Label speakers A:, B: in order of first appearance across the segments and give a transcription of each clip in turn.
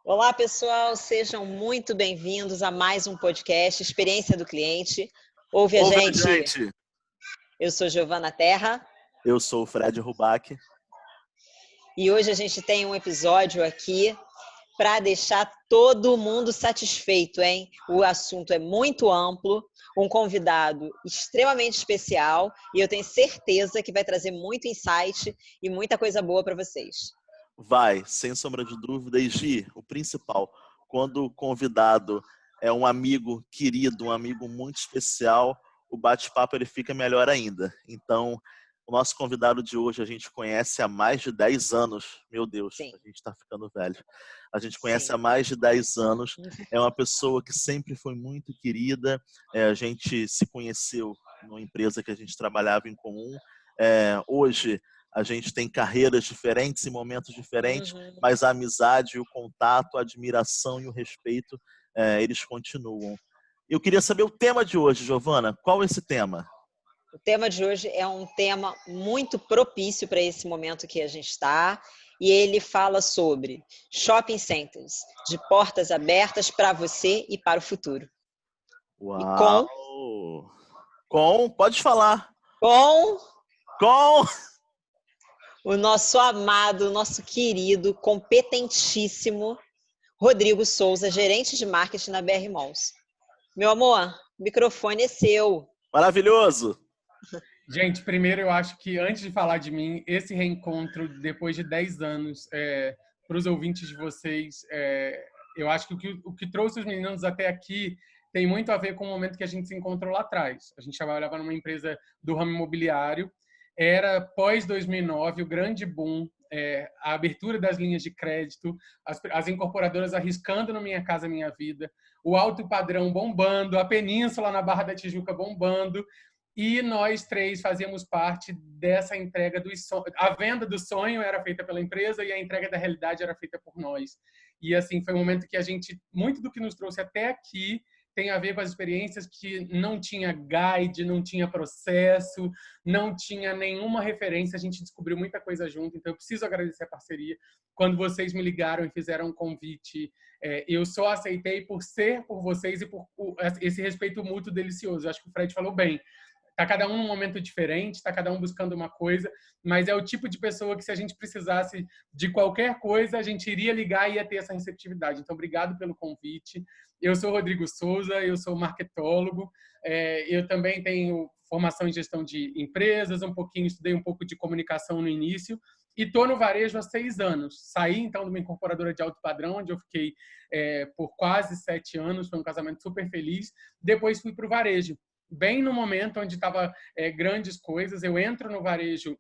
A: Olá, pessoal, sejam muito bem-vindos a mais um podcast Experiência do Cliente. Ouve a
B: Ouve a
A: gente,
B: gente!
A: eu sou Giovana Terra
B: Eu sou o Fred Rubac.
A: e hoje a gente tem um episódio aqui para deixar todo mundo satisfeito, hein? O assunto é muito amplo, um convidado extremamente especial e eu tenho certeza que vai trazer muito insight e muita coisa boa para vocês.
B: Vai, sem sombra de dúvida. E Gi, o principal, quando o convidado é um amigo querido, um amigo muito especial, o bate-papo ele fica melhor ainda. Então, o nosso convidado de hoje a gente conhece há mais de 10 anos. Meu Deus,
A: Sim,
B: a gente está ficando velho. A gente conhece há
A: sim.
B: mais de 10 anos. É uma pessoa que sempre foi muito querida. A gente se conheceu numa empresa que a gente trabalhava em comum. Hoje, a gente tem carreiras diferentes e momentos diferentes,
A: Uhum.
B: mas a amizade, o contato, a admiração e o respeito, eles continuam. Eu queria saber o tema de hoje, Giovana. Qual é esse tema?
A: O tema de hoje é um tema muito propício para esse momento que a gente está, e ele fala sobre shopping centers, de portas abertas para você e para o futuro. E
B: Uau! Pode falar.
A: com
B: Com,
A: o nosso amado, nosso querido, competentíssimo Rodrigo Souza, gerente de marketing na BR Malls. Meu amor, o microfone é seu.
B: maravilhoso.
C: Gente, primeiro eu acho que antes de falar de mim, esse reencontro depois de 10 anos, para os ouvintes de vocês, eu acho que o que trouxe os meninos até aqui tem muito a ver com o momento que a gente se encontrou lá atrás. A gente trabalhava numa empresa do ramo imobiliário, era pós 2009, o grande boom, a abertura das linhas de crédito, as incorporadoras arriscando no Minha Casa Minha Vida, o alto padrão bombando, a Península na Barra da Tijuca bombando, e nós três fazíamos parte dessa entrega dos sonhos. A venda do sonho era feita pela empresa e a entrega da realidade era feita por nós. E assim, foi um momento que a gente, muito do que nos trouxe até aqui, tem a ver com as experiências que não tinha guide, não tinha processo, não tinha nenhuma referência, a gente descobriu muita coisa junto, então eu preciso agradecer a parceria. Quando vocês me ligaram e fizeram um convite, eu só aceitei por ser por vocês e por esse respeito mútuo delicioso. Eu acho que o Fred falou bem. Tá cada um num momento diferente, tá cada um buscando uma coisa, mas é o tipo de pessoa que se a gente precisasse de qualquer coisa, a gente iria ligar e ia ter essa receptividade. Então, obrigado pelo convite. Eu sou Rodrigo Souza, eu sou marketólogo, eu também tenho formação em gestão de empresas, estudei um pouco de comunicação no início, e estou no varejo há 6 anos. Saí, então, de uma incorporadora de alto padrão, onde eu fiquei por quase 7 anos, foi um casamento super feliz. Depois fui para o varejo, bem no momento onde estava grandes coisas. Eu entro no varejo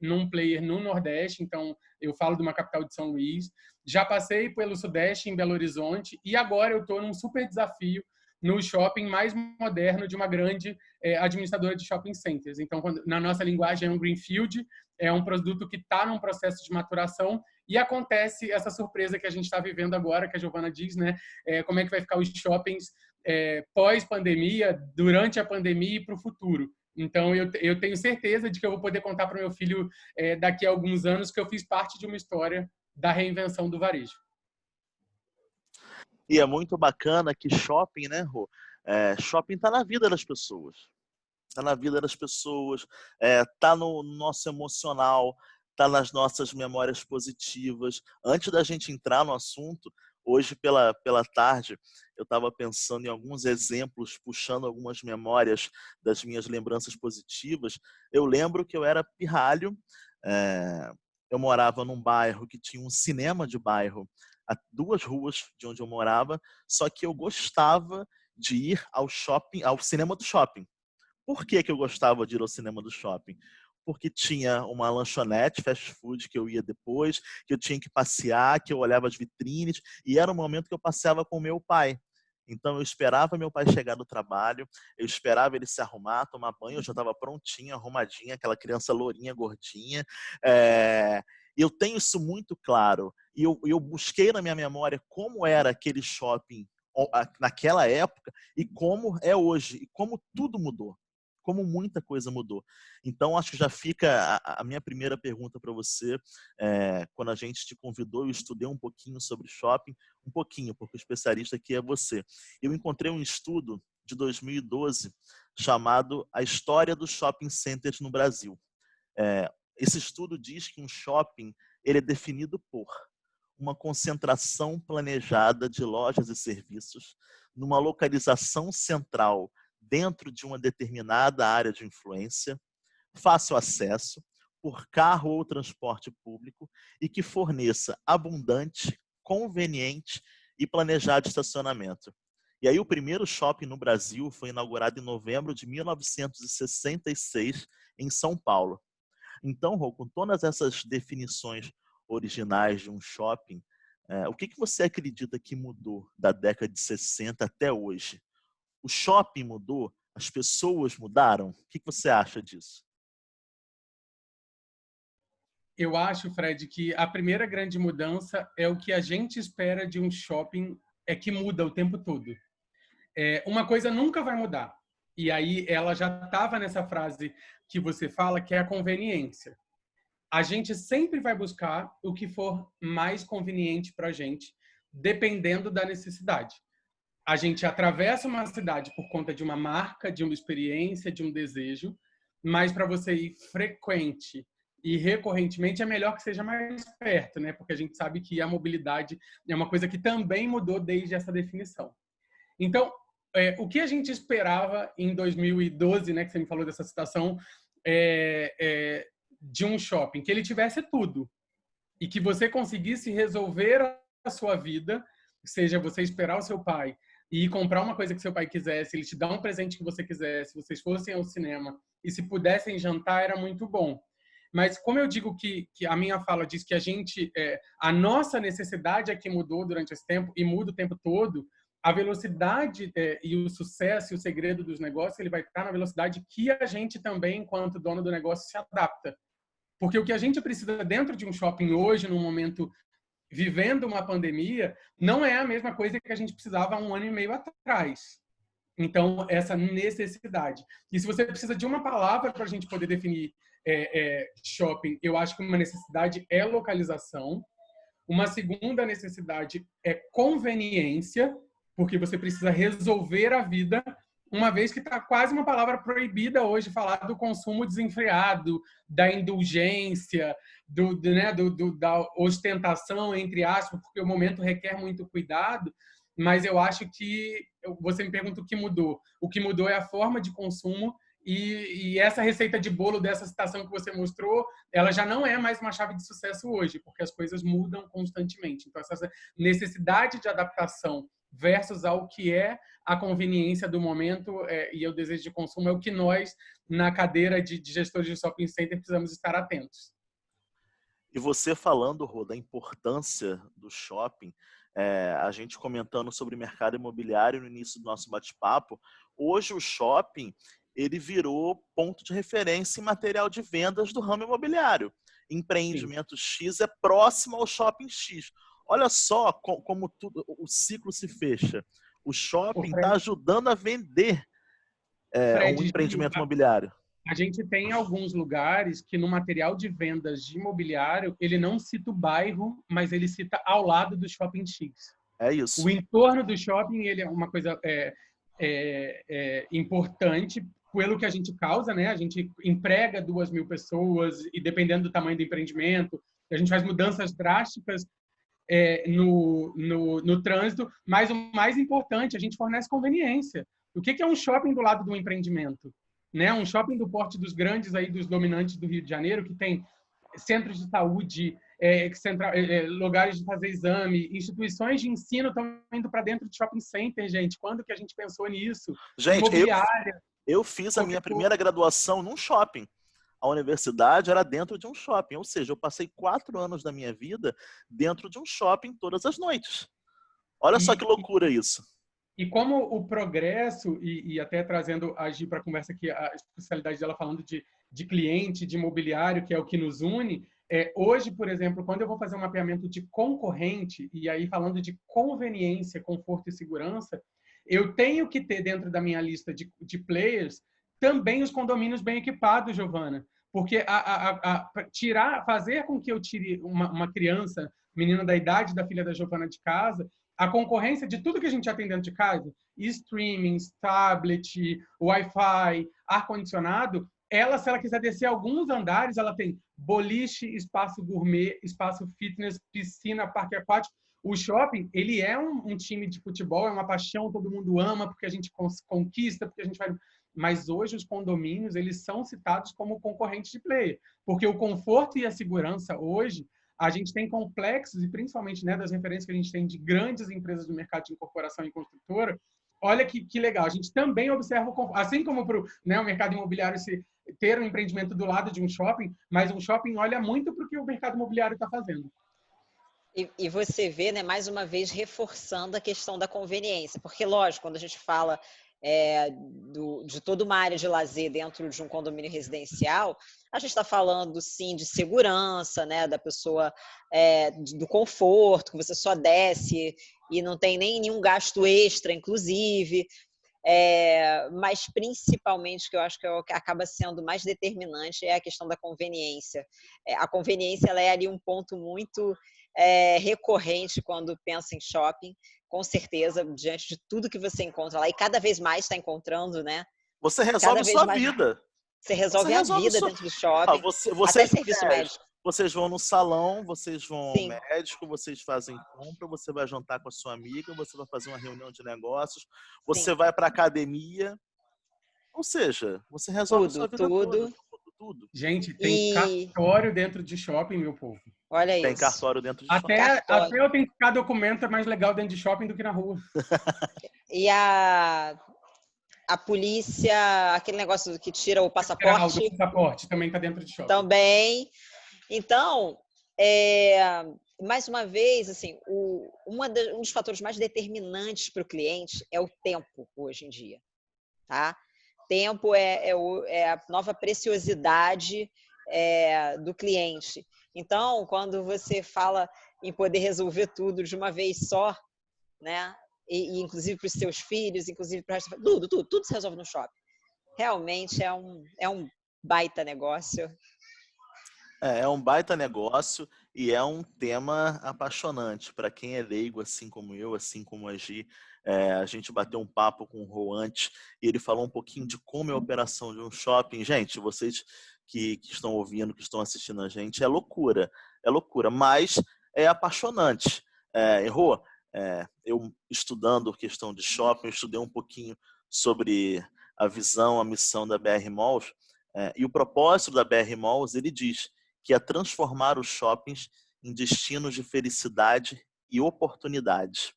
C: num player no Nordeste, então eu falo de uma capital de São Luís. Já passei pelo Sudeste, em Belo Horizonte, e agora eu estou num super desafio no shopping mais moderno de uma grande administradora de shopping centers. Então, na nossa linguagem, é um greenfield, é um produto que está num processo de maturação, e acontece essa surpresa que a gente está vivendo agora, que a Giovana diz, né? Como é que vai ficar os shoppings pós-pandemia, durante a pandemia e para o futuro. Então, eu tenho certeza de que eu vou poder contar para o meu filho daqui a alguns anos que eu fiz parte de uma história da reinvenção do varejo.
B: E é muito bacana que shopping, né, Rô? Shopping está na vida das pessoas. Está na vida das pessoas, está no nosso emocional, está nas nossas memórias positivas. Antes da gente entrar no assunto, hoje pela tarde, eu estava pensando em alguns exemplos, puxando algumas memórias das minhas lembranças positivas. Eu lembro que eu era pirralho, eu morava num bairro que tinha um cinema de bairro a 2 ruas de onde eu morava, só que eu gostava de ir ao shopping, ao cinema do shopping. Por que que eu gostava de ir ao cinema do shopping? Porque tinha uma lanchonete, fast food, que eu ia depois, que eu tinha que passear, que eu olhava as vitrines, e era um momento que eu passeava com meu pai. Então eu esperava meu pai chegar do trabalho, eu esperava ele se arrumar, tomar banho, eu já estava prontinha, arrumadinha, aquela criança lourinha, gordinha. Eu tenho isso muito claro. E eu busquei na minha memória como era aquele shopping naquela época e como é hoje, e como tudo mudou. como muita coisa mudou. Então, acho que já fica a minha primeira pergunta para você. Quando a gente te convidou, eu estudei um pouquinho sobre shopping, um pouquinho, porque o especialista aqui é você. Eu encontrei um estudo de 2012 chamado A História dos Shopping Centers no Brasil. Esse estudo diz que um shopping ele é definido por uma concentração planejada de lojas e serviços numa localização central dentro de uma determinada área de influência, fácil acesso, por carro ou transporte público e que forneça abundante, conveniente e planejado estacionamento. E aí o primeiro shopping no Brasil foi inaugurado em novembro de 1966 em São Paulo. Então, Rô, com todas essas definições originais de um shopping, o que você acredita que mudou da década de 60 até hoje? O shopping mudou? As pessoas mudaram? O que você acha disso?
C: Eu acho, Fred, que a primeira grande mudança é o que a gente espera de um shopping, é que muda o tempo todo. Uma coisa nunca vai mudar. E aí ela já estava nessa frase que você fala, que é a conveniência. A gente sempre vai buscar o que for mais conveniente para a gente, dependendo da necessidade. A gente atravessa uma cidade por conta de uma marca, de uma experiência, de um desejo, mas para você ir frequente e recorrentemente é melhor que seja mais perto, né? Porque a gente sabe que a mobilidade é uma coisa que também mudou desde essa definição. Então, o que a gente esperava em 2012, né, que você me falou dessa citação, de um shopping, que ele tivesse tudo e que você conseguisse resolver a sua vida, seja você esperar o seu pai e ir comprar uma coisa que seu pai quisesse, ele te dar um presente que você quisesse, vocês fossem ao cinema e se pudessem jantar, era muito bom. Mas como eu digo que a minha fala diz que a nossa necessidade é que mudou durante esse tempo e muda o tempo todo, a velocidade e o sucesso e o segredo dos negócios, ele vai estar na velocidade que a gente também, enquanto dono do negócio, se adapta. Porque o que a gente precisa dentro de um shopping hoje, num momento vivendo uma pandemia, não é a mesma coisa que a gente precisava há 1 ano e meio atrás. Então, essa necessidade. E se você precisa de uma palavra para a gente poder definir shopping, eu acho que uma necessidade é localização. Uma segunda necessidade é conveniência, porque você precisa resolver a vida, uma vez que está quase uma palavra proibida hoje falar do consumo desenfreado, da indulgência, da ostentação, entre aspas, porque o momento requer muito cuidado, mas eu acho que, você me pergunta o que mudou. O que mudou é a forma de consumo e essa receita de bolo dessa citação que você mostrou, ela já não é mais uma chave de sucesso hoje, porque as coisas mudam constantemente. Então, essa necessidade de adaptação versus ao que é a conveniência do momento e o desejo de consumo é o que nós, na cadeira de gestores de shopping center, precisamos estar atentos.
B: E você falando, Rô, da importância do shopping, a gente comentando sobre mercado imobiliário no início do nosso bate-papo, hoje o shopping ele virou ponto de referência em material de vendas do ramo imobiliário. Empreendimento Sim. X é próximo ao shopping X. Olha só como tudo, o ciclo se fecha. O shopping está ajudando a vender um empreendimento imobiliário.
C: A gente tem alguns lugares que no material de vendas de imobiliário, ele não cita o bairro, mas ele cita ao lado do shopping X.
B: É isso.
C: O entorno do shopping ele é uma coisa importante pelo que a gente causa, né? A gente emprega 2.000 pessoas e dependendo do tamanho do empreendimento, a gente faz mudanças drásticas no trânsito, mas o mais importante, a gente fornece conveniência. O que é um shopping do lado do empreendimento? Né? Um shopping do porte dos grandes, aí, dos dominantes do Rio de Janeiro, que tem centros de saúde, lugares de fazer exame, instituições de ensino estão indo para dentro de shopping center, gente. Quando que a gente pensou nisso?
B: Gente, eu fiz a minha primeira graduação num shopping. A universidade era dentro de um shopping, ou seja, eu passei 4 anos da minha vida dentro de um shopping todas as noites. Olha só que loucura isso.
C: E como o progresso, e até trazendo a Gi para a conversa aqui, a especialidade dela falando de cliente, de imobiliário, que é o que nos une, hoje, por exemplo, quando eu vou fazer um mapeamento de concorrente, e aí falando de conveniência, conforto e segurança, eu tenho que ter dentro da minha lista de players também os condomínios bem equipados, Giovana. Porque fazer com que eu tire uma criança, menina da idade da filha da Giovana de casa, a concorrência de tudo que a gente já tem dentro de casa, streaming, tablet, Wi-Fi, ar-condicionado, ela, se ela quiser descer alguns andares, ela tem boliche, espaço gourmet, espaço fitness, piscina, parque aquático. O shopping, ele é um time de futebol, é uma paixão, todo mundo ama, porque a gente conquista, porque a gente vai... Mas hoje os condomínios, eles são citados como concorrentes de player, porque o conforto e a segurança hoje, a gente tem complexos, e principalmente, né, das referências que a gente tem de grandes empresas do mercado de incorporação e construtora. Olha que legal, a gente também observa, assim como para o mercado imobiliário ter um empreendimento do lado de um shopping, mas um shopping olha muito para o que o mercado imobiliário está fazendo.
A: E você vê, né, mais uma vez, reforçando a questão da conveniência, porque, lógico, quando a gente fala de toda uma área de lazer dentro de um condomínio residencial, a gente está falando, sim, de segurança, né, da pessoa, do conforto, que você só desce e não tem nem nenhum gasto extra, inclusive, mas principalmente, que eu acho que acaba sendo mais determinante, é a questão da conveniência. A conveniência, ela é ali um ponto muito recorrente quando pensa em shopping, com certeza, diante de tudo que você encontra lá, e cada vez mais está encontrando, né?
B: Você resolve sua vida.
A: Você resolve a vida dentro do shopping, até serviço médico.
B: Vocês vão no salão, vocês vão
A: Sim.
B: ao médico, vocês fazem compra, você vai jantar com a sua amiga, você vai fazer uma reunião de negócios, você vai para academia. Ou seja, você resolve sua vida toda. Tudo.
C: Gente, tem cartório dentro de shopping, meu povo.
A: Olha isso.
B: Tem cartório dentro de shopping.
C: Até autenticar documento é mais legal dentro de shopping do que na rua.
A: E a polícia, aquele negócio que tira o passaporte.
C: O passaporte também está dentro de shopping.
A: Também. Então, mais uma vez, assim, um dos fatores mais determinantes para o cliente é o tempo hoje em dia, tá? Tempo é a nova preciosidade do cliente. Então, quando você fala em poder resolver tudo de uma vez só, né? E inclusive para os seus filhos, inclusive para tudo se resolve no shopping. Realmente é um baita negócio.
B: É um baita negócio e é um tema apaixonante. Para quem é leigo, assim como eu, assim como a Gi, a gente bateu um papo com o Rô antes e ele falou um pouquinho de como é a operação de um shopping. Gente, vocês que estão ouvindo, que estão assistindo a gente, é loucura, mas é apaixonante. Rô, eu estudando questão de shopping, eu estudei um pouquinho sobre a visão, a missão da BR Malls, e o propósito da BR Malls, ele diz que é transformar os shoppings em destinos de felicidade e oportunidades.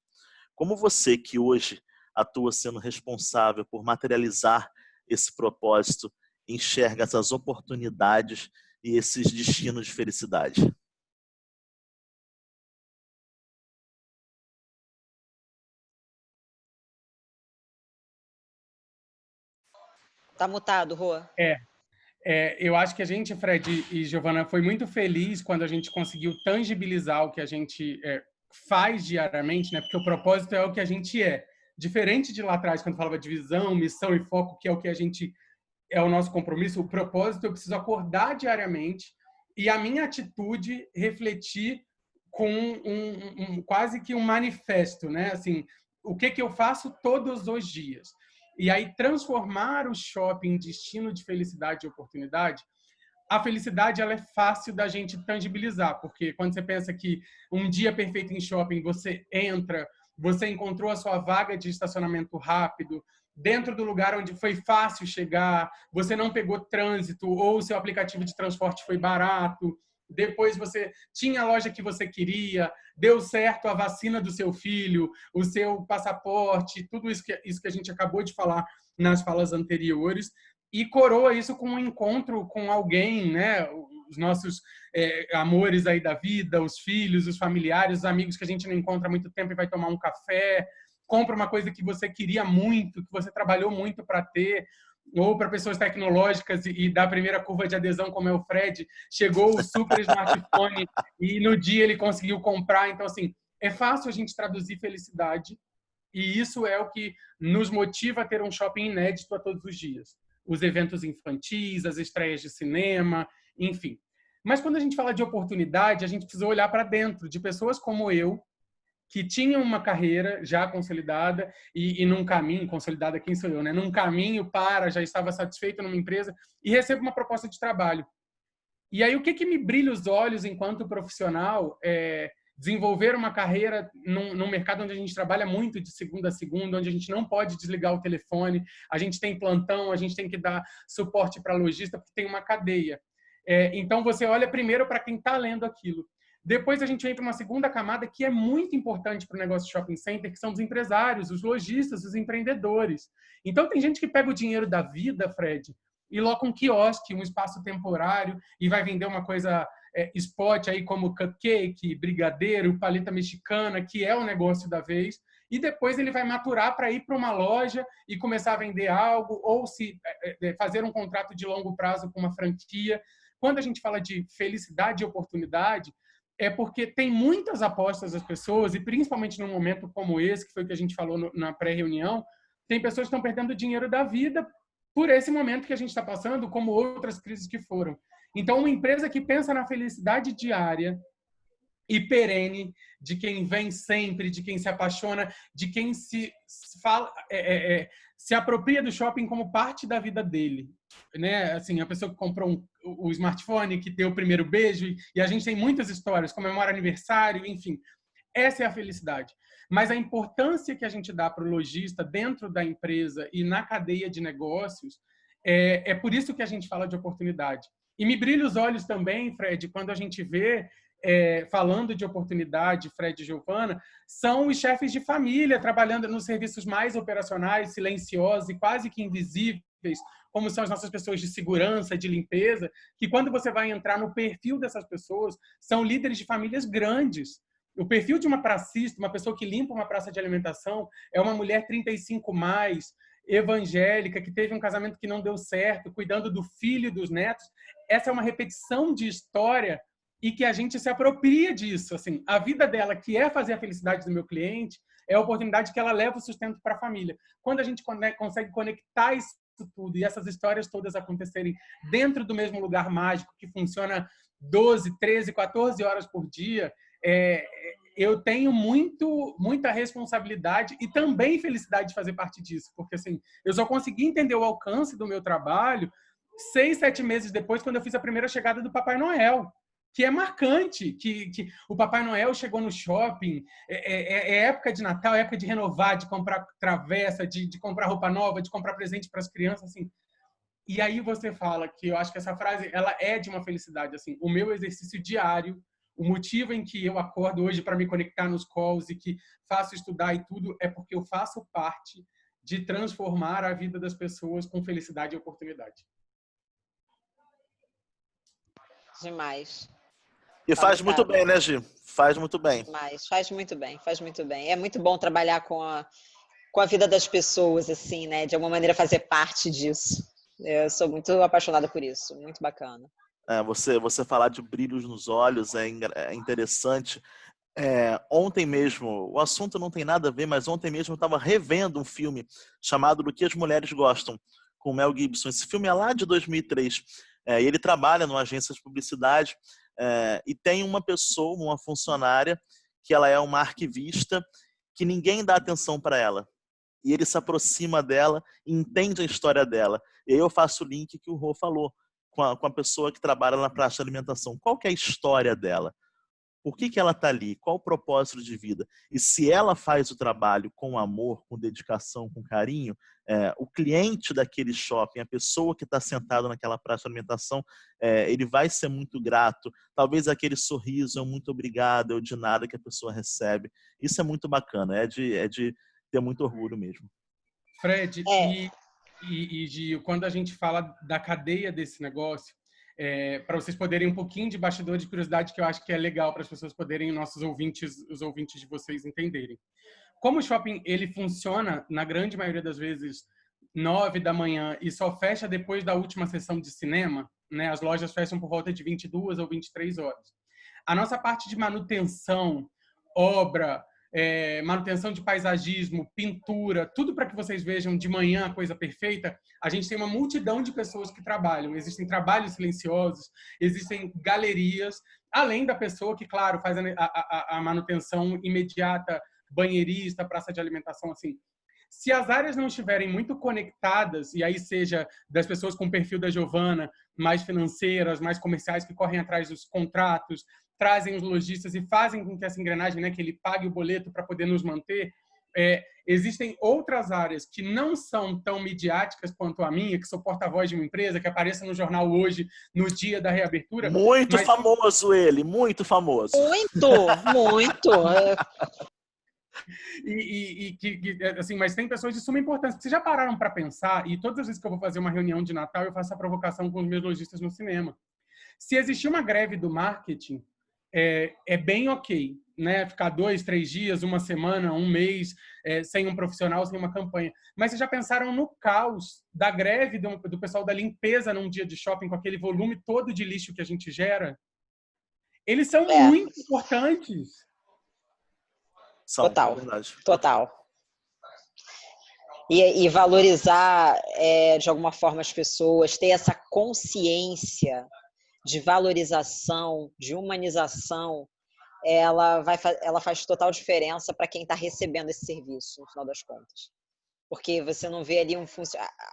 B: Como você, que hoje atua sendo responsável por materializar esse propósito, enxerga essas oportunidades e esses destinos de felicidade?
A: Tá mutado, Rô.
C: Eu acho que a gente, Fred e Giovana, foi muito feliz quando a gente conseguiu tangibilizar o que a gente faz diariamente, né? Porque o propósito é o que a gente é. Diferente de lá atrás, quando falava de visão, missão e foco, que é o que a gente é o nosso compromisso, o propósito eu preciso acordar diariamente e a minha atitude refletir com quase que um manifesto, né? Assim, o que eu faço todos os dias. E aí transformar o shopping em destino de felicidade e oportunidade. A felicidade, ela é fácil da gente tangibilizar, porque quando você pensa que um dia perfeito em shopping, você entra, você encontrou a sua vaga de estacionamento rápido, dentro do lugar onde foi fácil chegar, você não pegou trânsito ou o seu aplicativo de transporte foi barato, depois você tinha a loja que você queria, deu certo a vacina do seu filho, o seu passaporte, tudo isso que a gente acabou de falar nas falas anteriores, e coroa isso com um encontro com alguém, né? Os nossos amores aí da vida, os filhos, os familiares, os amigos que a gente não encontra há muito tempo e vai tomar um café, compra uma coisa que você queria muito, que você trabalhou muito para ter, ou para pessoas tecnológicas e da primeira curva de adesão, como é o Fred, chegou o super smartphone e no dia ele conseguiu comprar. Então, assim, é fácil a gente traduzir felicidade e isso é o que nos motiva a ter um shopping inédito a todos os dias. os eventos infantis, as estreias de cinema, enfim. Mas quando a gente fala de oportunidade, a gente precisa olhar para dentro de pessoas como eu, que tinham uma carreira já consolidada e num caminho, consolidada quem sou eu, né? Num caminho já estava satisfeito numa empresa e recebo uma proposta de trabalho. E aí o que me brilha os olhos enquanto profissional é desenvolver uma carreira num mercado onde a gente trabalha muito de segunda a segunda, onde a gente não pode desligar o telefone, a gente tem plantão, a gente tem que dar suporte para lojista, porque tem uma cadeia. Então, você olha primeiro para quem está lendo aquilo. Depois, a gente vem para uma segunda camada que é muito importante para o negócio de shopping center, que são os empresários, os lojistas, os empreendedores. Então, tem gente que pega o dinheiro da vida, Fred, e loca um quiosque, um espaço temporário, e vai vender uma coisa spot aí como cupcake, brigadeiro, paleta mexicana, que é o negócio da vez, e depois ele vai maturar para ir para uma loja e começar a vender algo, ou se fazer um contrato de longo prazo com uma franquia. Quando a gente fala de felicidade e oportunidade, é porque tem muitas apostas das pessoas, e principalmente num momento como esse, que foi o que a gente falou na pré-reunião, tem pessoas que estão perdendo dinheiro da vida por esse momento que a gente está passando, como outras crises que foram. Então, uma empresa que pensa na felicidade diária e perene, de quem vem sempre, de quem se apaixona, de quem se apropria do shopping como parte da vida dele, né? Assim, a pessoa que comprou o smartphone, que deu o primeiro beijo, e a gente tem muitas histórias, comemora aniversário, enfim. Essa é a felicidade. Mas a importância que a gente dá para o lojista dentro da empresa e na cadeia de negócios, é por isso que a gente fala de oportunidade. E me brilha os olhos também, Fred, quando a gente vê, falando de oportunidade, Fred e Giovana, são os chefes de família trabalhando nos serviços mais operacionais, silenciosos e quase que invisíveis, como são as nossas pessoas de segurança, de limpeza, que quando você vai entrar no perfil dessas pessoas, são líderes de famílias grandes. O perfil de uma pracista, uma pessoa que limpa uma praça de alimentação, é uma mulher 35 mais, evangélica, que teve um casamento que não deu certo, cuidando do filho e dos netos. Essa é uma repetição de história e que a gente se apropria disso. Assim, a vida dela, que é fazer a felicidade do meu cliente, é a oportunidade que ela leva o sustento para a família. Quando a gente consegue conectar isso tudo e essas histórias todas acontecerem dentro do mesmo lugar mágico, que funciona 12, 13, 14 horas por dia, eu tenho muita responsabilidade e também felicidade de fazer parte disso, porque assim, eu só consegui entender o alcance do meu trabalho 6, 7 meses depois, quando eu fiz a primeira chegada do Papai Noel, que é marcante, que o Papai Noel chegou no shopping, é época de Natal, é época de renovar, de comprar travessa, de comprar roupa nova, de comprar presente para as crianças, assim. E aí você fala que eu acho que essa frase, ela é de uma felicidade, assim, o meu exercício diário, o motivo em que eu acordo hoje para me conectar nos calls e que faço estudar e tudo, é porque eu faço parte de transformar a vida das pessoas com felicidade e oportunidade.
A: Demais.
B: E faz muito bem, né, Gi? Faz muito bem.
A: Mas faz muito bem, faz muito bem. É muito bom trabalhar com a vida das pessoas, assim, né? De alguma maneira fazer parte disso. Eu sou muito apaixonada por isso, muito bacana.
B: Você falar de brilhos nos olhos é interessante. Ontem mesmo, o assunto não tem nada a ver, mas ontem mesmo eu estava revendo um filme chamado Do que as Mulheres Gostam, com o Mel Gibson. Esse filme é lá de 2003. E ele trabalha numa agência de publicidade e tem uma pessoa, uma funcionária, que ela é uma arquivista, que ninguém dá atenção para ela. E ele se aproxima dela e entende a história dela. E aí eu faço o link que o Rô falou com a pessoa que trabalha na praça de alimentação. Qual que é a história dela? Por que ela está ali? Qual o propósito de vida? E se ela faz o trabalho com amor, com dedicação, com carinho, o cliente daquele shopping, a pessoa que está sentada naquela praça de alimentação, ele vai ser muito grato. Talvez aquele sorriso, muito obrigado, ou de nada que a pessoa recebe. Isso é muito bacana, é de ter muito orgulho mesmo.
C: Fred, e Gil, quando a gente fala da cadeia desse negócio, para vocês poderem um pouquinho de bastidor de curiosidade, que eu acho que é legal para as pessoas poderem, os ouvintes de vocês entenderem. Como o shopping ele funciona, na grande maioria das vezes, 9 da manhã e só fecha depois da última sessão de cinema, né? As lojas fecham por volta de 22 ou 23 horas. A nossa parte de manutenção, obra, manutenção de paisagismo, pintura, tudo para que vocês vejam de manhã a coisa perfeita. A gente tem uma multidão de pessoas que trabalham. Existem trabalhos silenciosos, existem galerias, além da pessoa que, claro, faz a manutenção imediata, banheirista, praça de alimentação, assim. Se as áreas não estiverem muito conectadas, e aí seja das pessoas com o perfil da Giovana, mais financeiras, mais comerciais, que correm atrás dos contratos, trazem os lojistas e fazem com que essa engrenagem, né, que ele pague o boleto para poder nos manter, existem outras áreas que não são tão midiáticas quanto a minha, que sou porta-voz de uma empresa, que apareça no jornal hoje, no dia da reabertura.
B: Muito famoso ele, muito famoso.
A: Muito.
C: Assim, mas tem pessoas de suma importância. Vocês já pararam para pensar, e todas as vezes que eu vou fazer uma reunião de Natal, eu faço a provocação com os meus lojistas no cinema. Se existir uma greve do marketing, é bem ok, né? Ficar 2, 3 dias, uma semana, um mês, sem um profissional, sem uma campanha. Mas vocês já pensaram no caos da greve do pessoal da limpeza num dia de shopping, com aquele volume todo de lixo que a gente gera? Eles são muito importantes.
A: Total, total. E valorizar, de alguma forma, as pessoas, ter essa consciência de valorização, de humanização, ela faz total diferença para quem está recebendo esse serviço, no final das contas. Porque você não vê ali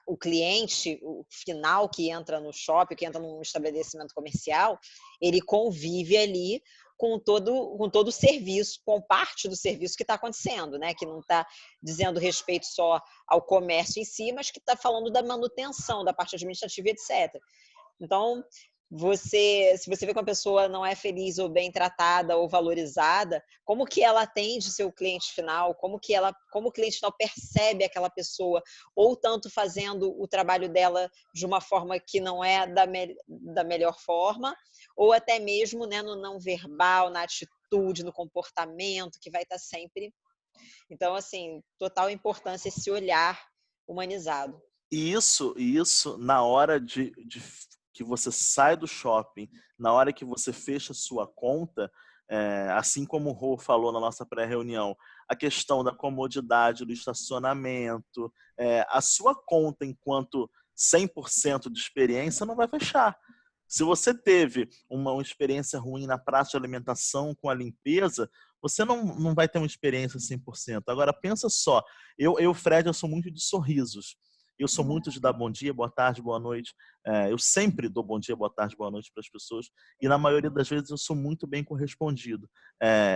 A: o cliente, o final que entra no shopping, que entra num estabelecimento comercial, ele convive ali com todo o serviço, com parte do serviço que está acontecendo, né? Que não está dizendo respeito só ao comércio em si, mas que está falando da manutenção, da parte administrativa, etc. Então, se você vê que uma pessoa não é feliz ou bem tratada ou valorizada, como que ela atende seu cliente final, como o cliente final percebe aquela pessoa, ou tanto fazendo o trabalho dela de uma forma que não é da melhor forma, ou até mesmo, né, no não verbal, na atitude, no comportamento, que vai estar sempre. Então, assim, total importância esse olhar humanizado.
B: E isso na hora de que você sai do shopping, na hora que você fecha sua conta, assim como o Rô falou na nossa pré-reunião, a questão da comodidade do estacionamento, a sua conta enquanto 100% de experiência não vai fechar. Se você teve uma experiência ruim na praça de alimentação com a limpeza, você não vai ter uma experiência 100%. Agora, pensa só, Fred, eu sou muito de sorrisos. Eu sou muito de dar bom dia, boa tarde, boa noite. Eu sempre dou bom dia, boa tarde, boa noite para as pessoas. E na maioria das vezes eu sou muito bem correspondido.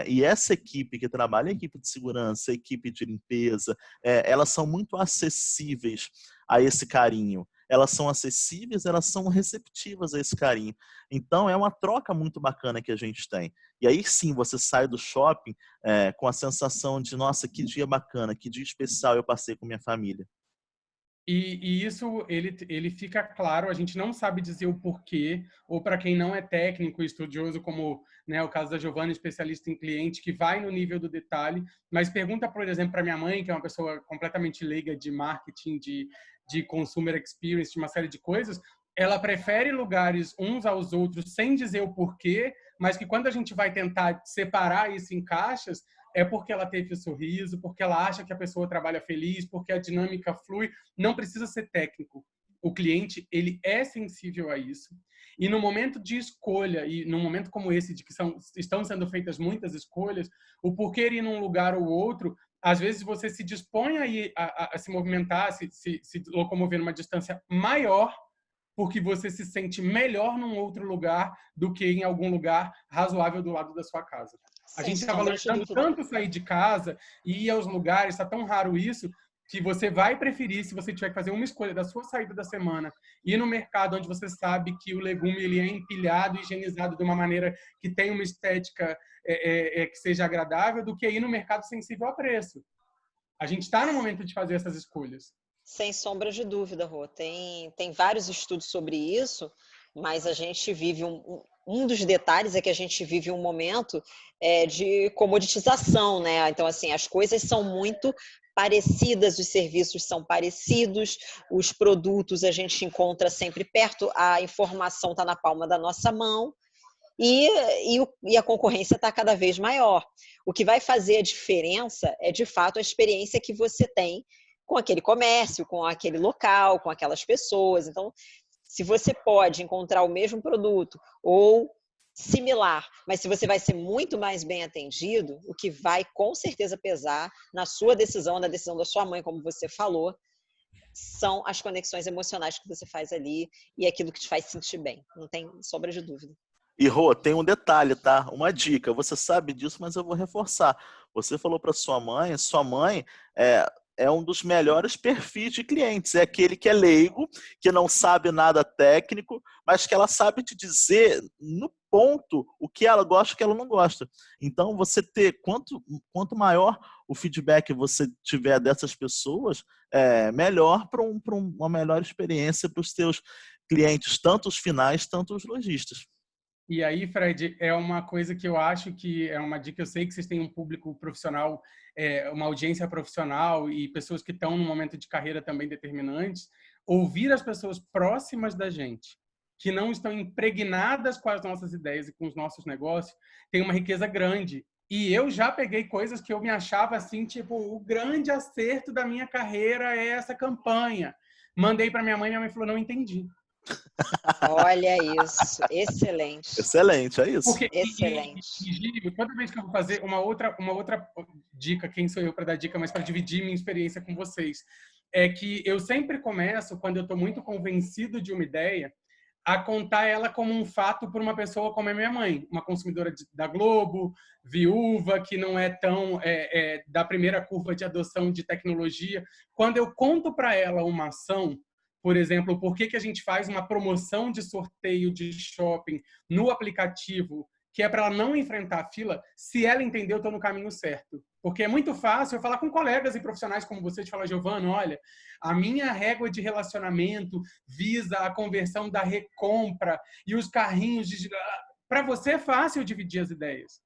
B: E essa equipe que trabalha, a equipe de segurança, a equipe de limpeza, elas são muito acessíveis a esse carinho. Elas são acessíveis, elas são receptivas a esse carinho. Então, é uma troca muito bacana que a gente tem. E aí sim, você sai do shopping com a sensação de, nossa, que dia bacana, que dia especial eu passei com minha família.
C: E isso, ele fica claro, a gente não sabe dizer o porquê, ou para quem não é técnico, estudioso, como, né, o caso da Giovana, especialista em cliente, que vai no nível do detalhe, mas pergunta, por exemplo, para minha mãe, que é uma pessoa completamente leiga de marketing, de consumer experience, de uma série de coisas, ela prefere lugares uns aos outros sem dizer o porquê, mas que quando a gente vai tentar separar isso em caixas, é porque ela teve o sorriso, porque ela acha que a pessoa trabalha feliz, porque a dinâmica flui. Não precisa ser técnico. O cliente, ele é sensível a isso. E no momento de escolha, e num momento como esse, de que estão sendo feitas muitas escolhas, o porquê ir num lugar ou outro, às vezes você se dispõe a se movimentar, se locomover numa distância maior, porque você se sente melhor num outro lugar do que em algum lugar razoável do lado da sua casa. A gente está valorizando tanto sair de casa e ir aos lugares, está tão raro isso, que você vai preferir, se você tiver que fazer uma escolha da sua saída da semana, ir no mercado onde você sabe que o legume ele é empilhado e higienizado de uma maneira que tem uma estética que seja agradável, do que ir no mercado sensível a preço. A gente está no momento de fazer essas escolhas.
A: Sem sombra de dúvida, Rô. Tem vários estudos sobre isso, mas a gente vive um dos detalhes é que a gente vive um momento de comoditização, né? Então, assim, as coisas são muito parecidas, os serviços são parecidos, os produtos a gente encontra sempre perto, a informação está na palma da nossa mão. e a concorrência está cada vez maior. O que vai fazer a diferença é, de fato, a experiência que você tem com aquele comércio, com aquele local, com aquelas pessoas. Então, se você pode encontrar o mesmo produto ou similar, mas se você vai ser muito mais bem atendido, o que vai com certeza pesar na sua decisão, na decisão da sua mãe, como você falou, são as conexões emocionais que você faz ali e aquilo que te faz sentir bem. Não tem sombra de dúvida.
B: E, Rô, tem um detalhe, tá? Uma dica. Você sabe disso, mas eu vou reforçar. Você falou para sua mãe é um dos melhores perfis de clientes. É aquele que é leigo, que não sabe nada técnico, mas que ela sabe te dizer no ponto o que ela gosta e o que ela não gosta. Então, você ter, quanto maior o feedback você tiver dessas pessoas, melhor para uma melhor experiência para os seus clientes, tanto os finais, tanto os lojistas.
C: E aí, Fred, é uma coisa que eu acho que é uma dica. Eu sei que vocês têm um público profissional, uma audiência profissional e pessoas que estão num momento de carreira também determinantes. Ouvir as pessoas próximas da gente, que não estão impregnadas com as nossas ideias e com os nossos negócios, tem uma riqueza grande. E eu já peguei coisas que eu me achava assim, tipo, o grande acerto da minha carreira é essa campanha. Mandei para minha mãe falou, não entendi.
A: Olha isso, excelente.
B: Excelente, é isso.
C: Porque,
A: excelente.
C: E toda vez que eu vou fazer uma outra dica, quem sou eu para dar dica, mas para dividir minha experiência com vocês, é que eu sempre começo, quando eu estou muito convencido de uma ideia, a contar ela como um fato por uma pessoa como a minha mãe, uma consumidora da Globo, viúva, que não é tão da primeira curva de adoção de tecnologia. Quando eu conto para ela uma ação, por exemplo, por que a gente faz uma promoção de sorteio de shopping no aplicativo, que é para ela não enfrentar a fila, se ela entender, eu estou no caminho certo. Porque é muito fácil eu falar com colegas e profissionais como você, de falar, Giovana, olha, a minha régua de relacionamento visa a conversão da recompra e os carrinhos de... Para você é fácil dividir as ideias.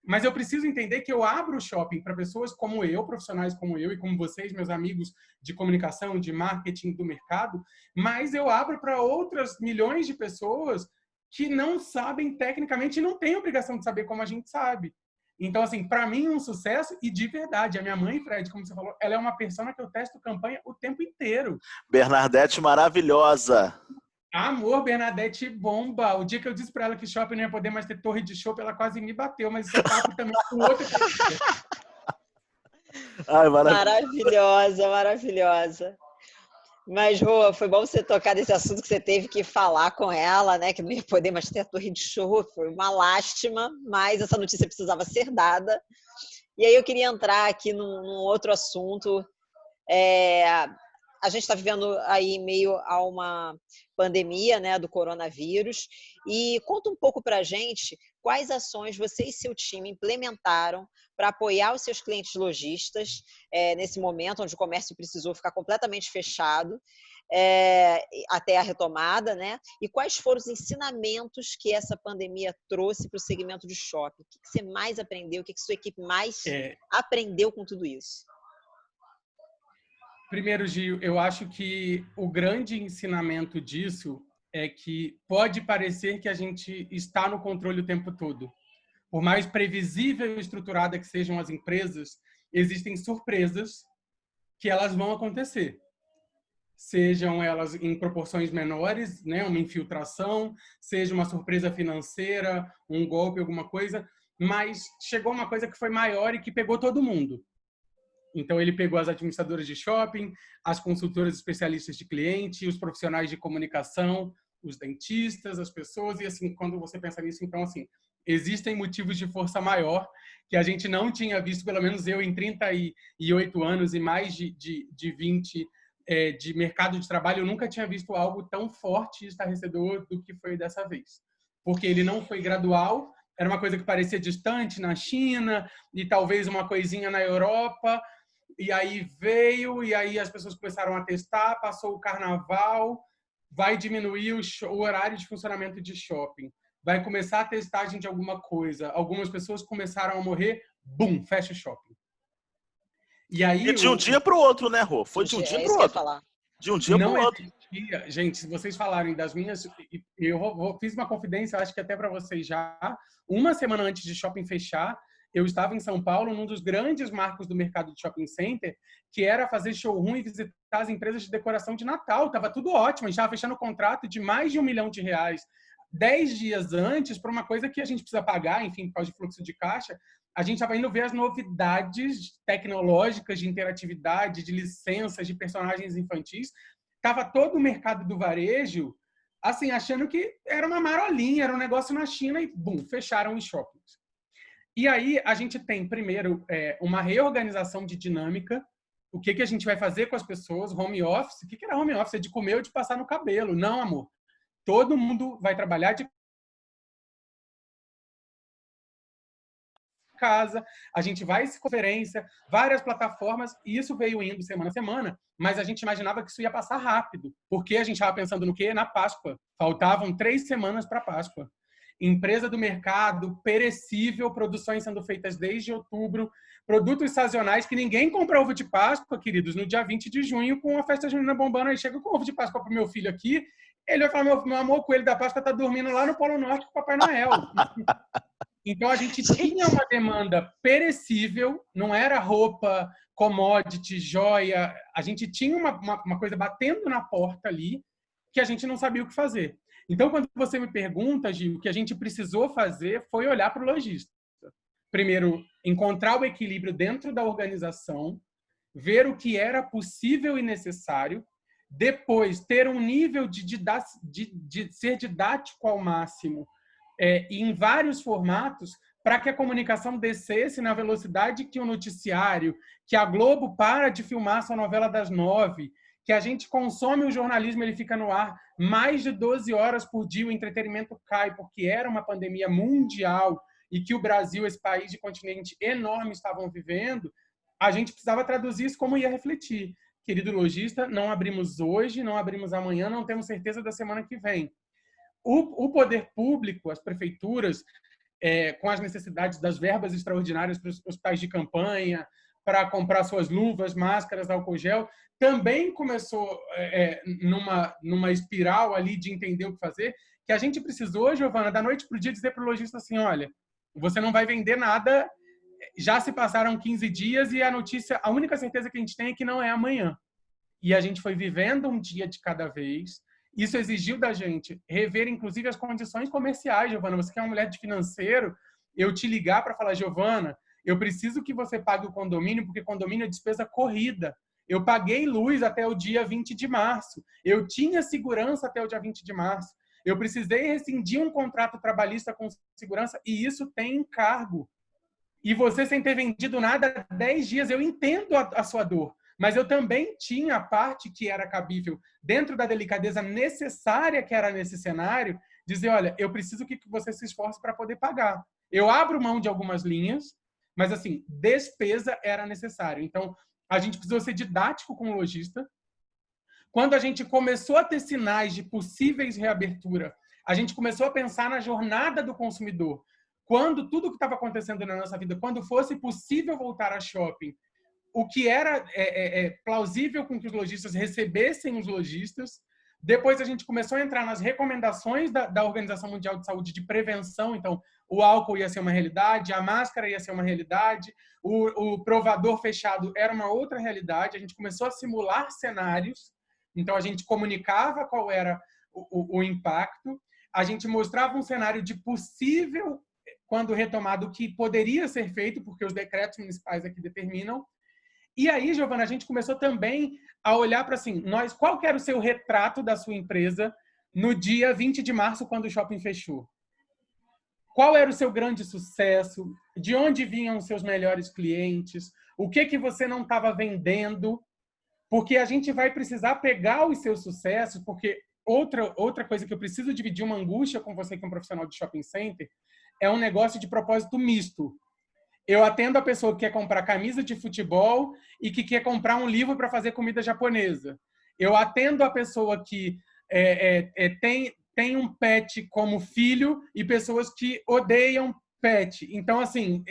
C: Mas eu preciso entender que eu abro o shopping para pessoas como eu, profissionais como eu e como vocês, meus amigos de comunicação, de marketing do mercado, mas eu abro para outras milhões de pessoas que não sabem tecnicamente e não têm obrigação de saber como a gente sabe. Então, assim, para mim, um sucesso, e de verdade, a minha mãe, Fred, como você falou, ela é uma persona que eu testo campanha o tempo inteiro.
B: Bernadette maravilhosa.
C: Amor, Bernadette bomba. O dia que eu disse para ela que shopping não ia poder mais ter torre de chopp, ela quase me bateu, mas isso é papo também com outro.
B: Ai,
A: maravilhosa, maravilhosa. Mas, Rô, foi bom você tocar nesse assunto que você teve que falar com ela, né? Que não ia poder mais ter a torre de chopp. Foi uma lástima, mas essa notícia precisava ser dada. E aí eu queria entrar aqui num outro assunto. A gente está vivendo aí em meio a uma pandemia, né, do coronavírus. E conta um pouco para a gente quais ações você e seu time implementaram para apoiar os seus clientes lojistas nesse momento onde o comércio precisou ficar completamente fechado até a retomada, né? E quais foram os ensinamentos que essa pandemia trouxe para o segmento de shopping? O que você mais aprendeu? O que sua equipe mais aprendeu com tudo isso?
C: Primeiro, Gil, eu acho que o grande ensinamento disso é que pode parecer que a gente está no controle o tempo todo. Por mais previsível e estruturada que sejam as empresas, existem surpresas que elas vão acontecer. Sejam elas em proporções menores, né, uma infiltração, seja uma surpresa financeira, um golpe, alguma coisa, mas chegou uma coisa que foi maior e que pegou todo mundo. Então, ele pegou as administradoras de shopping, as consultoras especialistas de cliente, os profissionais de comunicação, os dentistas, as pessoas. E, assim, quando você pensa nisso, então, assim, existem motivos de força maior que a gente não tinha visto, pelo menos eu, em 38 anos e mais de 20 de mercado de trabalho, eu nunca tinha visto algo tão forte e estarrecedor do que foi dessa vez. Porque ele não foi gradual, era uma coisa que parecia distante na China e talvez uma coisinha na Europa. E aí veio, e aí as pessoas começaram a testar, passou o carnaval, vai diminuir o horário de funcionamento de shopping, vai começar a testagem de alguma coisa, algumas pessoas começaram a morrer, bum, fecha o shopping. E aí,
B: de um dia para o outro, né, Rô? Foi de um dia para o outro. De um dia para o outro.
C: Existia, gente, se vocês falarem das minhas, eu fiz uma confidência, acho que até para vocês já, uma semana antes de shopping fechar, eu estava em São Paulo, num dos grandes marcos do mercado de shopping center, que era fazer showroom e visitar as empresas de decoração de Natal. Tava tudo ótimo, a gente estava fechando contrato de mais de R$1 milhão. 10 dias antes, para uma coisa que a gente precisa pagar, enfim, por causa de fluxo de caixa, a gente estava indo ver as novidades tecnológicas de interatividade, de licenças, de personagens infantis. Tava todo o mercado do varejo, assim, achando que era uma marolinha, era um negócio na China e, bum, fecharam os shoppings. E aí a gente tem, primeiro, uma reorganização de dinâmica. O que a gente vai fazer com as pessoas? Home office. O que era home office? É de comer ou de passar no cabelo. Não, amor. Todo mundo vai trabalhar de casa, a gente vai em conferência, várias plataformas, e isso veio indo semana a semana, mas a gente imaginava que isso ia passar rápido, porque a gente estava pensando no quê? Na Páscoa. Faltavam 3 semanas para a Páscoa. Empresa do mercado, perecível, produções sendo feitas desde outubro, produtos sazonais que ninguém compra ovo de Páscoa, queridos, no dia 20 de junho, com a festa junina bombando, aí chega com ovo de Páscoa pro meu filho aqui, ele vai falar, meu amor, o coelho da Páscoa tá dormindo lá no Polo Norte com o Papai Noel. Então, a gente tinha uma demanda perecível, não era roupa, commodity, joia. A gente tinha uma coisa batendo na porta ali que a gente não sabia o que fazer. Então, quando você me pergunta, Gil, o que a gente precisou fazer foi olhar para o lojista. Primeiro, encontrar o equilíbrio dentro da organização, ver o que era possível e necessário, depois ter um nível de ser didático ao máximo, em vários formatos, para que a comunicação descesse na velocidade que o noticiário, que a Globo para de filmar sua novela das 9, que a gente consome o jornalismo, ele fica no ar mais de 12 horas por dia, o entretenimento cai, porque era uma pandemia mundial e que o Brasil, esse país de continente enorme, estavam vivendo, a gente precisava traduzir isso como ia refletir. Querido lojista, não abrimos hoje, não abrimos amanhã, não temos certeza da semana que vem. O poder público, as prefeituras, com as necessidades das verbas extraordinárias para os hospitais de campanha, para comprar suas luvas, máscaras, álcool gel, também começou numa espiral ali de entender o que fazer, que a gente precisou, Giovana, da noite para o dia, dizer para o lojista assim, olha, você não vai vender nada, já se passaram 15 dias e a única certeza que a gente tem é que não é amanhã. E a gente foi vivendo um dia de cada vez. Isso exigiu da gente rever, inclusive, as condições comerciais, Giovana. Você que é uma mulher de financeiro, eu te ligar para falar, Giovana, eu preciso que você pague o condomínio, porque condomínio é despesa corrida. Eu paguei luz até o dia 20 de março. Eu tinha segurança até o dia 20 de março. Eu precisei rescindir um contrato trabalhista com segurança e isso tem encargo. E você sem ter vendido nada há 10 dias, eu entendo a sua dor. Mas eu também tinha a parte que era cabível, dentro da delicadeza necessária que era nesse cenário, dizer, olha, eu preciso que você se esforce para poder pagar. Eu abro mão de algumas linhas, mas, assim, despesa era necessário. Então, a gente precisou ser didático com o lojista. Quando a gente começou a ter sinais de possíveis reabertura, a gente começou a pensar na jornada do consumidor. Quando tudo que estava acontecendo na nossa vida, quando fosse possível voltar a shopping, o que era plausível com que os lojistas recebessem os lojistas. Depois a gente começou a entrar nas recomendações da Organização Mundial de Saúde de prevenção. Então, o álcool ia ser uma realidade, a máscara ia ser uma realidade, o provador fechado era uma outra realidade. A gente começou a simular cenários. Então, a gente comunicava qual era o impacto. A gente mostrava um cenário de possível, quando retomado, o que poderia ser feito, porque os decretos municipais aqui determinam. E aí, Giovana, a gente começou também a olhar para assim, qual que era o seu retrato da sua empresa no dia 20 de março, quando o shopping fechou? Qual era o seu grande sucesso? De onde vinham os seus melhores clientes? O que você não estava vendendo? Porque a gente vai precisar pegar os seus sucessos, porque outra coisa que eu preciso dividir uma angústia com você, que é um profissional de shopping center, é um negócio de propósito misto. Eu atendo a pessoa que quer comprar camisa de futebol e que quer comprar um livro para fazer comida japonesa. Eu atendo a pessoa que tem um pet como filho e pessoas que odeiam pet. Então, assim,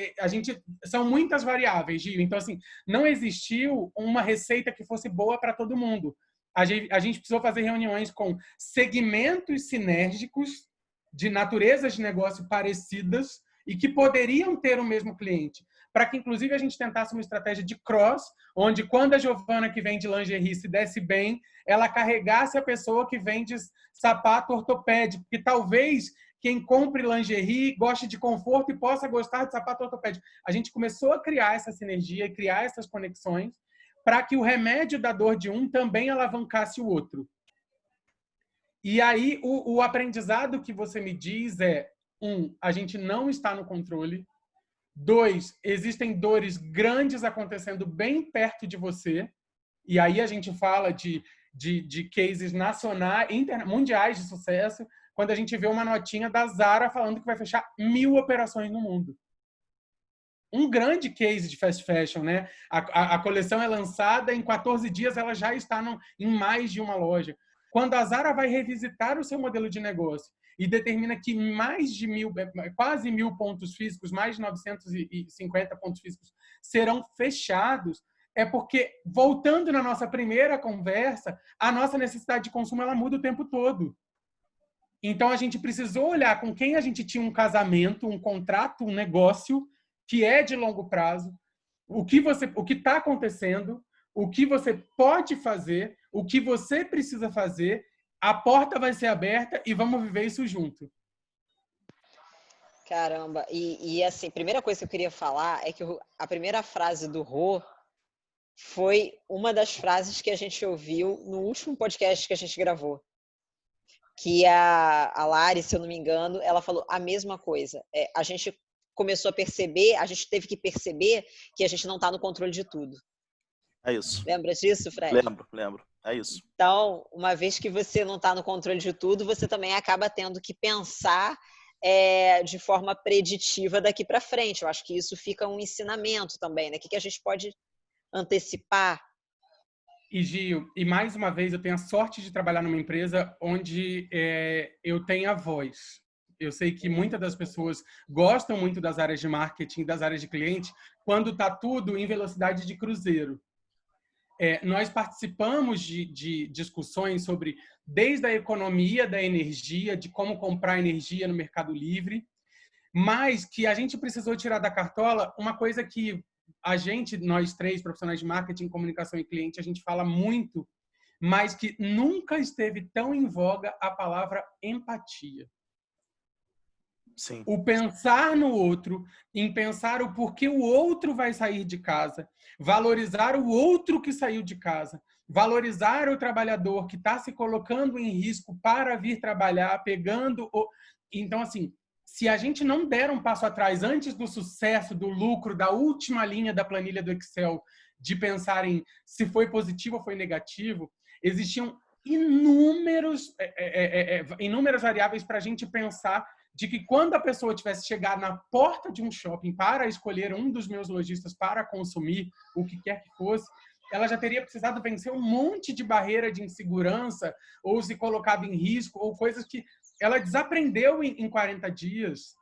C: são muitas variáveis, Gil. Então, assim, não existiu uma receita que fosse boa para todo mundo. a gente precisou fazer reuniões com segmentos sinérgicos de naturezas de negócio parecidas e que poderiam ter o mesmo cliente, para que, inclusive, a gente tentasse uma estratégia de cross, onde quando a Giovana que vende lingerie se desse bem, ela carregasse a pessoa que vende sapato ortopédico, que talvez quem compre lingerie goste de conforto e possa gostar de sapato ortopédico. A gente começou a criar essa sinergia e criar essas conexões para que o remédio da dor de um também alavancasse o outro. E aí, o aprendizado que você me diz é, a gente não está no controle. 2, existem dores grandes acontecendo bem perto de você. E aí a gente fala de cases nacionais, mundiais de sucesso, quando a gente vê uma notinha da Zara falando que vai fechar 1.000 operações no mundo. Um grande case de fast fashion, né? A coleção é lançada, em 14 dias ela já está em mais de uma loja. Quando a Zara vai revisitar o seu modelo de negócio e determina que mais de quase 1.000 pontos físicos, mais de 950 pontos físicos serão fechados, é porque, voltando na nossa primeira conversa, a nossa necessidade de consumo ela muda o tempo todo. Então, a gente precisou olhar com quem a gente tinha um casamento, um contrato, um negócio que é de longo prazo, o que está acontecendo, o que você pode fazer, o que você precisa fazer, a porta vai ser aberta e vamos viver isso junto.
A: Caramba, e assim, a primeira coisa que eu queria falar é que a primeira frase do Rô foi uma das frases que a gente ouviu no último podcast que a gente gravou. Que a Lari, se eu não me engano, ela falou a mesma coisa. A gente começou a perceber, a gente teve que perceber que a gente não está no controle de tudo.
B: É isso.
A: Lembra disso, Fred?
B: Lembro. É isso.
A: Então, uma vez que você não está no controle de tudo, você também acaba tendo que pensar de forma preditiva daqui para frente. Eu acho que isso fica um ensinamento também, né? O que a gente pode antecipar?
C: E, Gio, e mais uma vez, eu tenho a sorte de trabalhar numa empresa onde eu tenho a voz. Eu sei que muitas das pessoas gostam muito das áreas de marketing, das áreas de cliente, quando está tudo em velocidade de cruzeiro. Nós participamos de discussões sobre, desde a economia da energia, de como comprar energia no Mercado Livre, mas que a gente precisou tirar da cartola uma coisa que nós três, profissionais de marketing, comunicação e cliente, a gente fala muito, mas que nunca esteve tão em voga a palavra empatia.
B: Sim.
C: O pensar no outro, em pensar o porquê o outro vai sair de casa, valorizar o outro que saiu de casa, valorizar o trabalhador que está se colocando em risco para vir trabalhar, Então, assim, se a gente não der um passo atrás antes do sucesso, do lucro, da última linha da planilha do Excel, de pensar em se foi positivo ou foi negativo, existiam inúmeras variáveis para a gente pensar de que quando a pessoa tivesse chegado na porta de um shopping para escolher um dos meus lojistas para consumir o que quer que fosse, ela já teria precisado vencer um monte de barreira de insegurança ou se colocado em risco ou coisas que ela desaprendeu em 40 dias.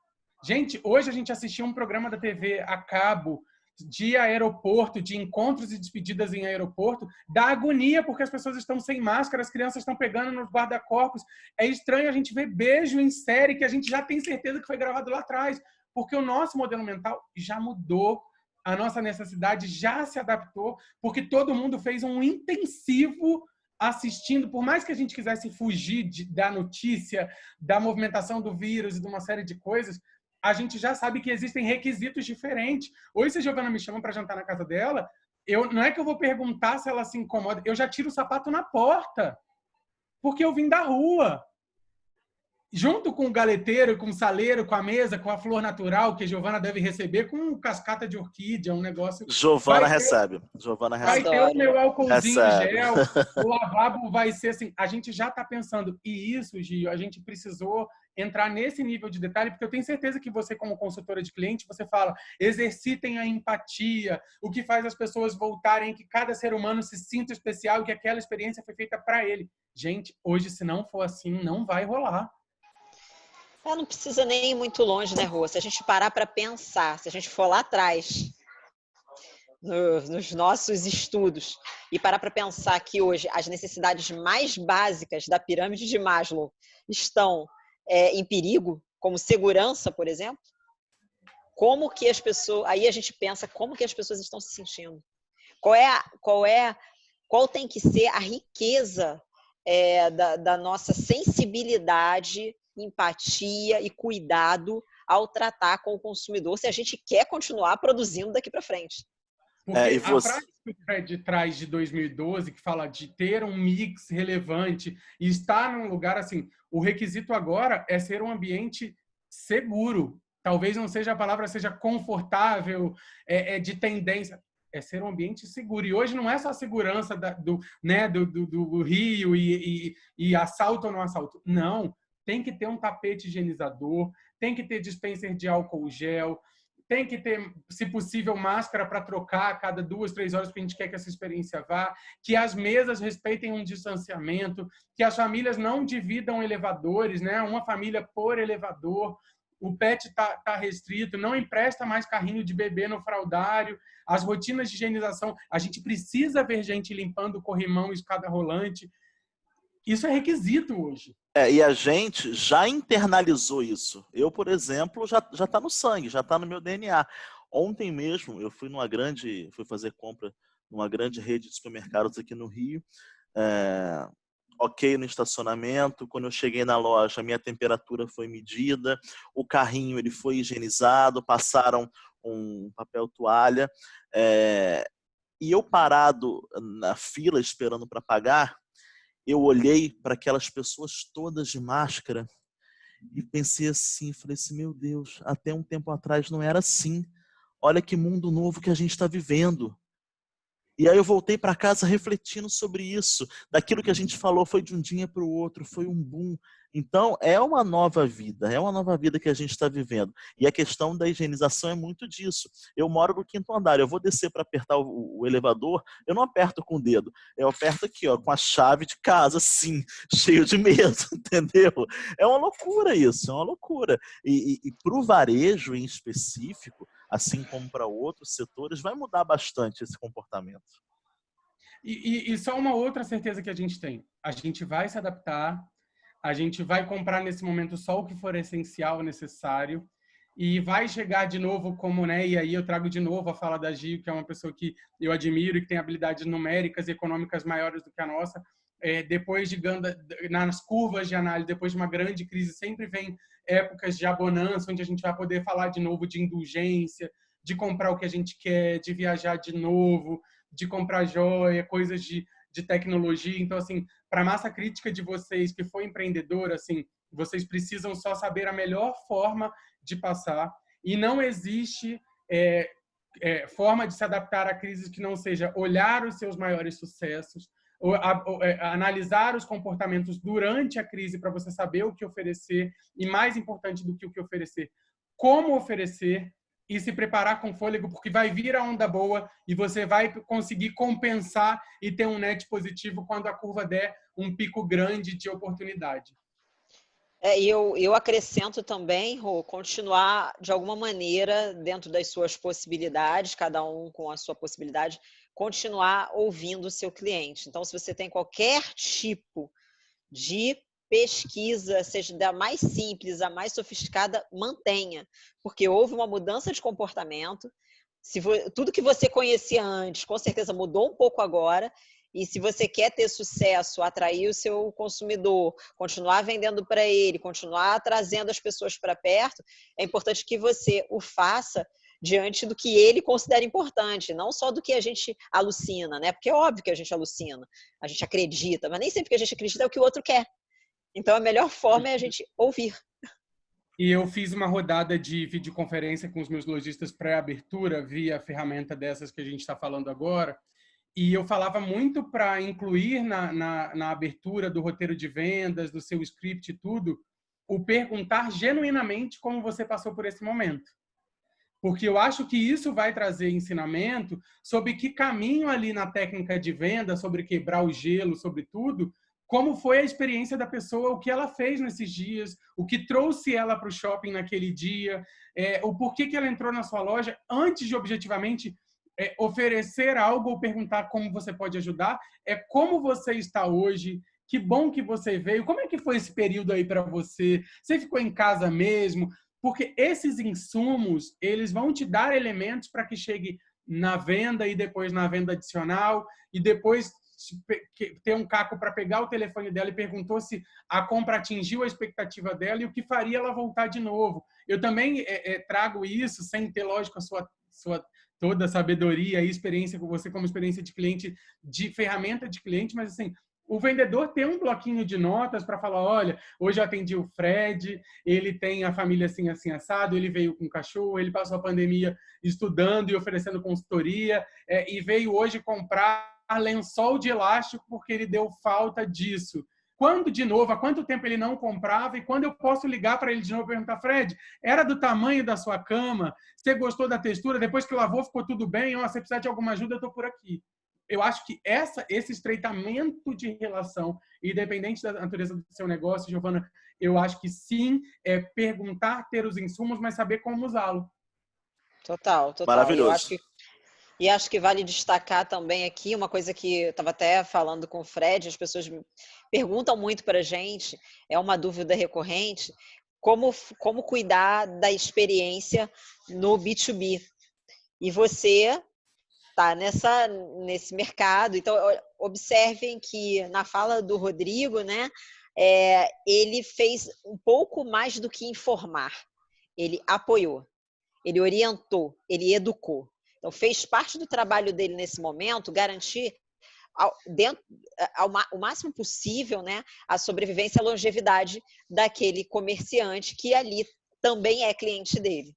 C: Gente, hoje a gente assistiu um programa da TV a cabo de aeroporto, de encontros e despedidas em aeroporto, dá agonia porque as pessoas estão sem máscara, as crianças estão pegando nos guarda-corpos. É estranho a gente ver beijo em série que a gente já tem certeza que foi gravado lá atrás, porque o nosso modelo mental já mudou, a nossa necessidade já se adaptou, porque todo mundo fez um intensivo assistindo, por mais que a gente quisesse fugir da notícia, da movimentação do vírus e de uma série de coisas, a gente já sabe que existem requisitos diferentes. Hoje, se a Giovana me chama para jantar na casa dela, não é que eu vou perguntar se ela se incomoda, eu já tiro o sapato na porta, porque eu vim da rua. Junto com o galeteiro, com o saleiro, com a mesa, com a flor natural que a Giovana deve receber, com cascata de orquídea, um negócio...
B: Giovana recebe.
C: Vai ter o meu álcoolzinho em gel, o lavabo vai ser assim. A gente já está pensando. E isso, Gio, a gente precisou entrar nesse nível de detalhe, porque eu tenho certeza que você, como consultora de cliente, você fala, exercitem a empatia, o que faz as pessoas voltarem, que cada ser humano se sinta especial e que aquela experiência foi feita para ele. Gente, hoje, se não for assim, não vai rolar.
A: Não precisa nem ir muito longe, né, Rô? Se a gente parar para pensar, se a gente for lá atrás, nos nossos estudos e parar para pensar que hoje as necessidades mais básicas da pirâmide de Maslow estão em perigo, como segurança, por exemplo, como que as pessoas... Aí a gente pensa como que as pessoas estão se sentindo. Qual tem que ser a riqueza da nossa sensibilidade, empatia e cuidado ao tratar com o consumidor, se a gente quer continuar produzindo daqui para frente.
C: Porque a frase que o Fred traz de 2012, que fala de ter um mix relevante e estar num lugar assim, o requisito agora é ser um ambiente seguro. Talvez não seja a palavra, seja confortável, de tendência. É ser um ambiente seguro. E hoje não é só a segurança do Rio e assalto ou não assalto. Não. Tem que ter um tapete higienizador, tem que ter dispenser de álcool gel, tem que ter, se possível, máscara para trocar a cada 2, 3 horas, porque a gente quer que essa experiência vá, que as mesas respeitem um distanciamento, que as famílias não dividam elevadores, né? Uma família por elevador, o pet tá restrito, não empresta mais carrinho de bebê no fraldário, as rotinas de higienização, a gente precisa ver gente limpando corrimão e escada rolante. Isso é requisito hoje.
B: E a gente já internalizou isso. Eu, por exemplo, já está no sangue, já está no meu DNA. Ontem mesmo eu fui fui fazer compra numa grande rede de supermercados aqui no Rio. Ok no estacionamento. Quando eu cheguei na loja, a minha temperatura foi medida, o carrinho ele foi higienizado, passaram um papel toalha. E eu parado na fila esperando para pagar, eu olhei para aquelas pessoas todas de máscara e pensei assim, falei assim, meu Deus, até um tempo atrás não era assim. Olha que mundo novo que a gente está vivendo. E aí eu voltei para casa refletindo sobre isso. Daquilo que a gente falou foi de um dia para o outro, foi um boom. Então, é uma nova vida que a gente está vivendo. E a questão da higienização é muito disso. Eu moro no 5º andar, eu vou descer para apertar o elevador, eu não aperto com o dedo, eu aperto aqui, ó, com a chave de casa, assim, cheio de medo, entendeu? É uma loucura isso, é uma loucura. E para o varejo em específico, assim como para outros setores, vai mudar bastante esse comportamento.
C: E só uma outra certeza que a gente tem. A gente vai se adaptar, a gente vai comprar nesse momento só o que for essencial, necessário, e vai chegar de novo como, né? E aí eu trago de novo a fala da Gil, que é uma pessoa que eu admiro e que tem habilidades numéricas e econômicas maiores do que a nossa. Depois nas curvas de análise, depois de uma grande crise, sempre vem épocas de abonança, onde a gente vai poder falar de novo de indulgência, de comprar o que a gente quer, de viajar de novo, de comprar joia, coisas de tecnologia. Então, assim, para a massa crítica de vocês que foi empreendedora, assim, vocês precisam só saber a melhor forma de passar e não existe forma de se adaptar a crises que não seja olhar os seus maiores sucessos, analisar os comportamentos durante a crise para você saber o que oferecer e, mais importante do que o que oferecer, como oferecer e se preparar com fôlego, porque vai vir a onda boa e você vai conseguir compensar e ter um net positivo quando a curva der um pico grande de oportunidade.
A: Eu acrescento também, Rô, continuar de alguma maneira, dentro das suas possibilidades, cada um com a sua possibilidade, continuar ouvindo o seu cliente. Então, se você tem qualquer tipo de pesquisa, seja da mais simples, a mais sofisticada, mantenha, porque houve uma mudança de comportamento. Tudo que você conhecia antes, com certeza mudou um pouco agora, e se você quer ter sucesso, atrair o seu consumidor, continuar vendendo para ele, continuar trazendo as pessoas para perto, é importante que você o faça diante do que ele considera importante, não só do que a gente alucina, né? Porque é óbvio que a gente alucina, a gente acredita, mas nem sempre que a gente acredita é o que o outro quer. Então, a melhor forma é a gente ouvir.
C: E eu fiz uma rodada de videoconferência com os meus lojistas pré-abertura via ferramenta dessas que a gente está falando agora. E eu falava muito para incluir na abertura do roteiro de vendas, do seu script e tudo, o perguntar genuinamente como você passou por esse momento. Porque eu acho que isso vai trazer ensinamento sobre que caminho ali na técnica de venda, sobre quebrar o gelo, sobre tudo, como foi a experiência da pessoa, o que ela fez nesses dias, o que trouxe ela para o shopping naquele dia, o porquê que ela entrou na sua loja, antes de objetivamente oferecer algo ou perguntar como você pode ajudar. É como você está hoje, que bom que você veio, como é que foi esse período aí para você? Você ficou em casa mesmo? Porque esses insumos, eles vão te dar elementos para que chegue na venda e depois na venda adicional e depois ter um caco para pegar o telefone dela e perguntou se a compra atingiu a expectativa dela e o que faria ela voltar de novo. Eu também trago isso, sem ter, lógico, a sua toda a sabedoria e experiência com você como experiência de cliente, de ferramenta de cliente, mas assim, o vendedor tem um bloquinho de notas para falar, olha, hoje eu atendi o Fred, ele tem a família assim, assim, assado, ele veio com cachorro, ele passou a pandemia estudando e oferecendo consultoria, e veio hoje comprar lençol de elástico porque ele deu falta disso. Quando, de novo, há quanto tempo ele não comprava e quando eu posso ligar para ele de novo e perguntar, Fred, era do tamanho da sua cama? Você gostou da textura? Depois que lavou, ficou tudo bem? Se precisar de alguma ajuda, eu estou por aqui. Eu acho que esse estreitamento de relação, independente da natureza do seu negócio, Giovana, eu acho que sim, é perguntar, ter os insumos, mas saber como usá-lo.
A: Total.
B: Maravilhoso.
A: E acho que vale destacar também aqui uma coisa que eu estava até falando com o Fred, as pessoas perguntam muito para a gente, é uma dúvida recorrente, como cuidar da experiência no B2B. E você está nesse mercado, então observem que na fala do Rodrigo, né, ele fez um pouco mais do que informar, ele apoiou, ele orientou, ele educou. Então, fez parte do trabalho dele nesse momento garantir o máximo possível, né, a sobrevivência e a longevidade daquele comerciante que ali também é cliente dele.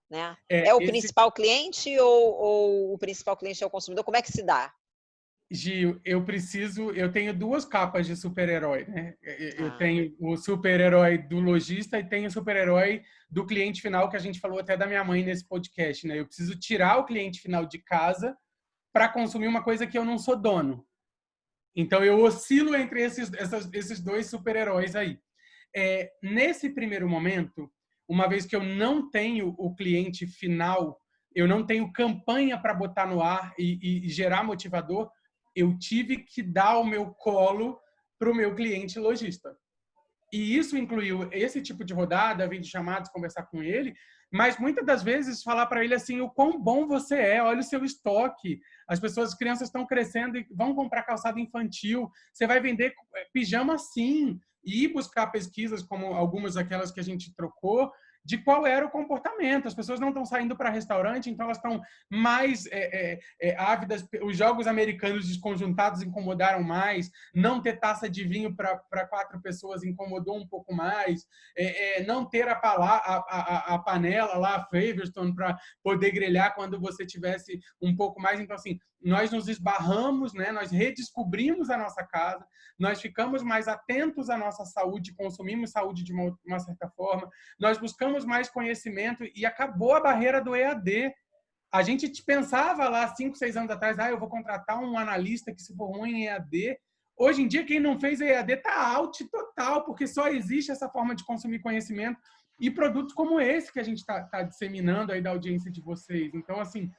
A: Né? É o principal cliente ou o principal cliente é o consumidor? Como é que se dá?
C: Gil, eu tenho duas capas de super-herói, né? Eu tenho o super-herói do lojista e tenho o super-herói do cliente final, que a gente falou até da minha mãe nesse podcast, né? Eu preciso tirar o cliente final de casa para consumir uma coisa que eu não sou dono. Então, eu oscilo entre esses dois super-heróis aí. Nesse primeiro momento, uma vez que eu não tenho o cliente final, eu não tenho campanha para botar no ar e gerar motivador, eu tive que dar o meu colo para o meu cliente lojista. E isso incluiu esse tipo de rodada, videochamadas, conversar com ele, mas muitas das vezes falar para ele assim, o quão bom você é, olha o seu estoque, as crianças estão crescendo e vão comprar calçado infantil, você vai vender pijama sim, e ir buscar pesquisas como algumas daquelas que a gente trocou, de qual era o comportamento. As pessoas não estão saindo para restaurante, então elas estão mais ávidas. Os jogos americanos desconjuntados incomodaram mais. Não ter taça de vinho para 4 pessoas incomodou um pouco mais. Não ter a panela lá, a Faverstone, para poder grelhar quando você tivesse um pouco mais. Então, assim, nós nos esbarramos, né? Nós redescobrimos a nossa casa, nós ficamos mais atentos à nossa saúde, consumimos saúde de uma certa forma, nós buscamos mais conhecimento e acabou a barreira do EAD. A gente pensava lá 5, 6 anos atrás, eu vou contratar um analista que se formou em EAD. Hoje em dia, quem não fez EAD está out total, porque só existe essa forma de consumir conhecimento e produtos como esse que a gente está disseminando aí da audiência de vocês. Então, assim,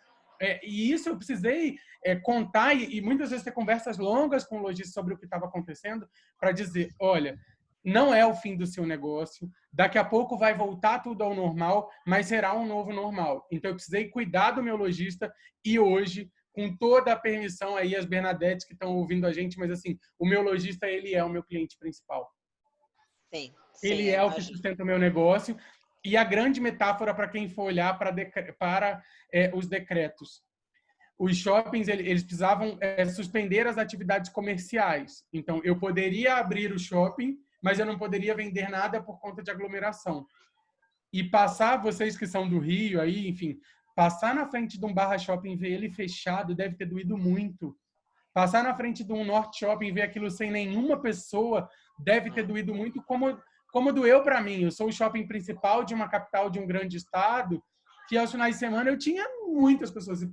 C: e isso eu precisei contar e muitas vezes ter conversas longas com o lojista sobre o que estava acontecendo para dizer, olha, não é o fim do seu negócio, daqui a pouco vai voltar tudo ao normal, mas será um novo normal. Então eu precisei cuidar do meu lojista e hoje, com toda a permissão aí, as Bernadettes que estão ouvindo a gente, mas assim, o meu lojista, ele é o meu cliente principal.
A: Sim,
C: ele é o que sustenta o meu negócio. E a grande metáfora para quem for olhar para os decretos. Os shoppings, eles precisavam suspender as atividades comerciais. Então, eu poderia abrir o shopping, mas eu não poderia vender nada por conta de aglomeração. E passar, vocês que são do Rio, aí, enfim, passar na frente de um Barra Shopping e ver ele fechado deve ter doído muito. Passar na frente de um Norte Shopping e ver aquilo sem nenhuma pessoa deve ter doído muito, como doeu para mim. Eu sou o shopping principal de uma capital de um grande estado, que aos finais de semana eu tinha muitas pessoas.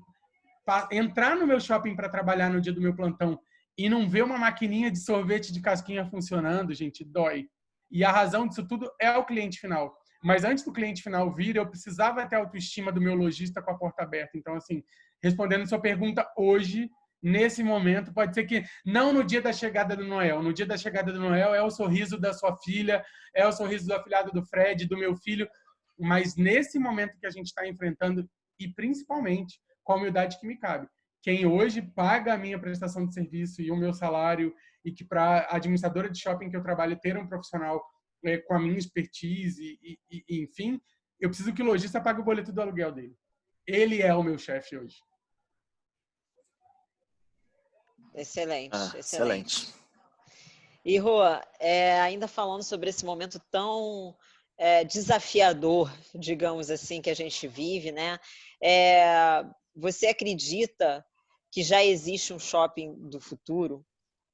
C: Entrar no meu shopping para trabalhar no dia do meu plantão e não ver uma maquininha de sorvete de casquinha funcionando, gente, dói. E a razão disso tudo é o cliente final. Mas antes do cliente final vir, eu precisava ter a autoestima do meu lojista com a porta aberta. Então, assim, respondendo sua pergunta hoje, nesse momento, pode ser que não no dia da chegada do Noel. No dia da chegada do Noel é o sorriso da sua filha, é o sorriso do afilhado do Fred, do meu filho, mas nesse momento que a gente está enfrentando, e principalmente com a humildade que me cabe, quem hoje paga a minha prestação de serviço e o meu salário, e que para a administradora de shopping que eu trabalho ter um profissional com a minha expertise, enfim, eu preciso que o lojista pague o boleto do aluguel dele. Ele é o meu chefe hoje.
A: Excelente, excelente.
B: Excelente.
A: E, Rô, ainda falando sobre esse momento tão desafiador, digamos assim, que a gente vive, né? Você acredita que já existe um shopping do futuro,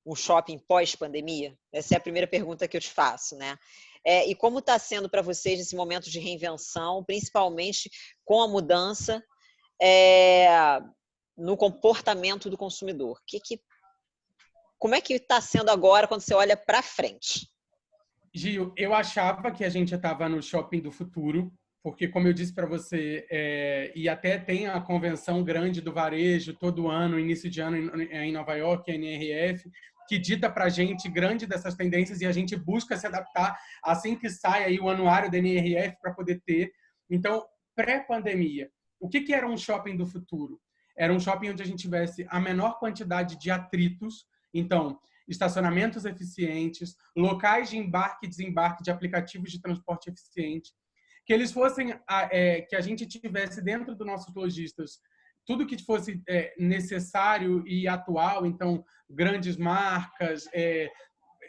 A: um shopping pós-pandemia? Essa é a primeira pergunta que eu te faço, né? E como está sendo para vocês nesse momento de reinvenção, principalmente com a mudança no comportamento do consumidor? Como é que está sendo agora quando você olha para frente?
C: Gil, eu achava que a gente estava no shopping do futuro, porque, como eu disse para você, e até tem a convenção grande do varejo todo ano, início de ano em Nova York, a NRF, que dita para a gente grande dessas tendências e a gente busca se adaptar assim que sai aí o anuário da NRF para poder ter. Então, pré-pandemia, o que era um shopping do futuro? Era um shopping onde a gente tivesse a menor quantidade de atritos. Então, estacionamentos eficientes, locais de embarque e desembarque de aplicativos de transporte eficiente, que eles fossem, que a gente tivesse dentro dos nossos lojistas tudo que fosse necessário e atual, então grandes marcas,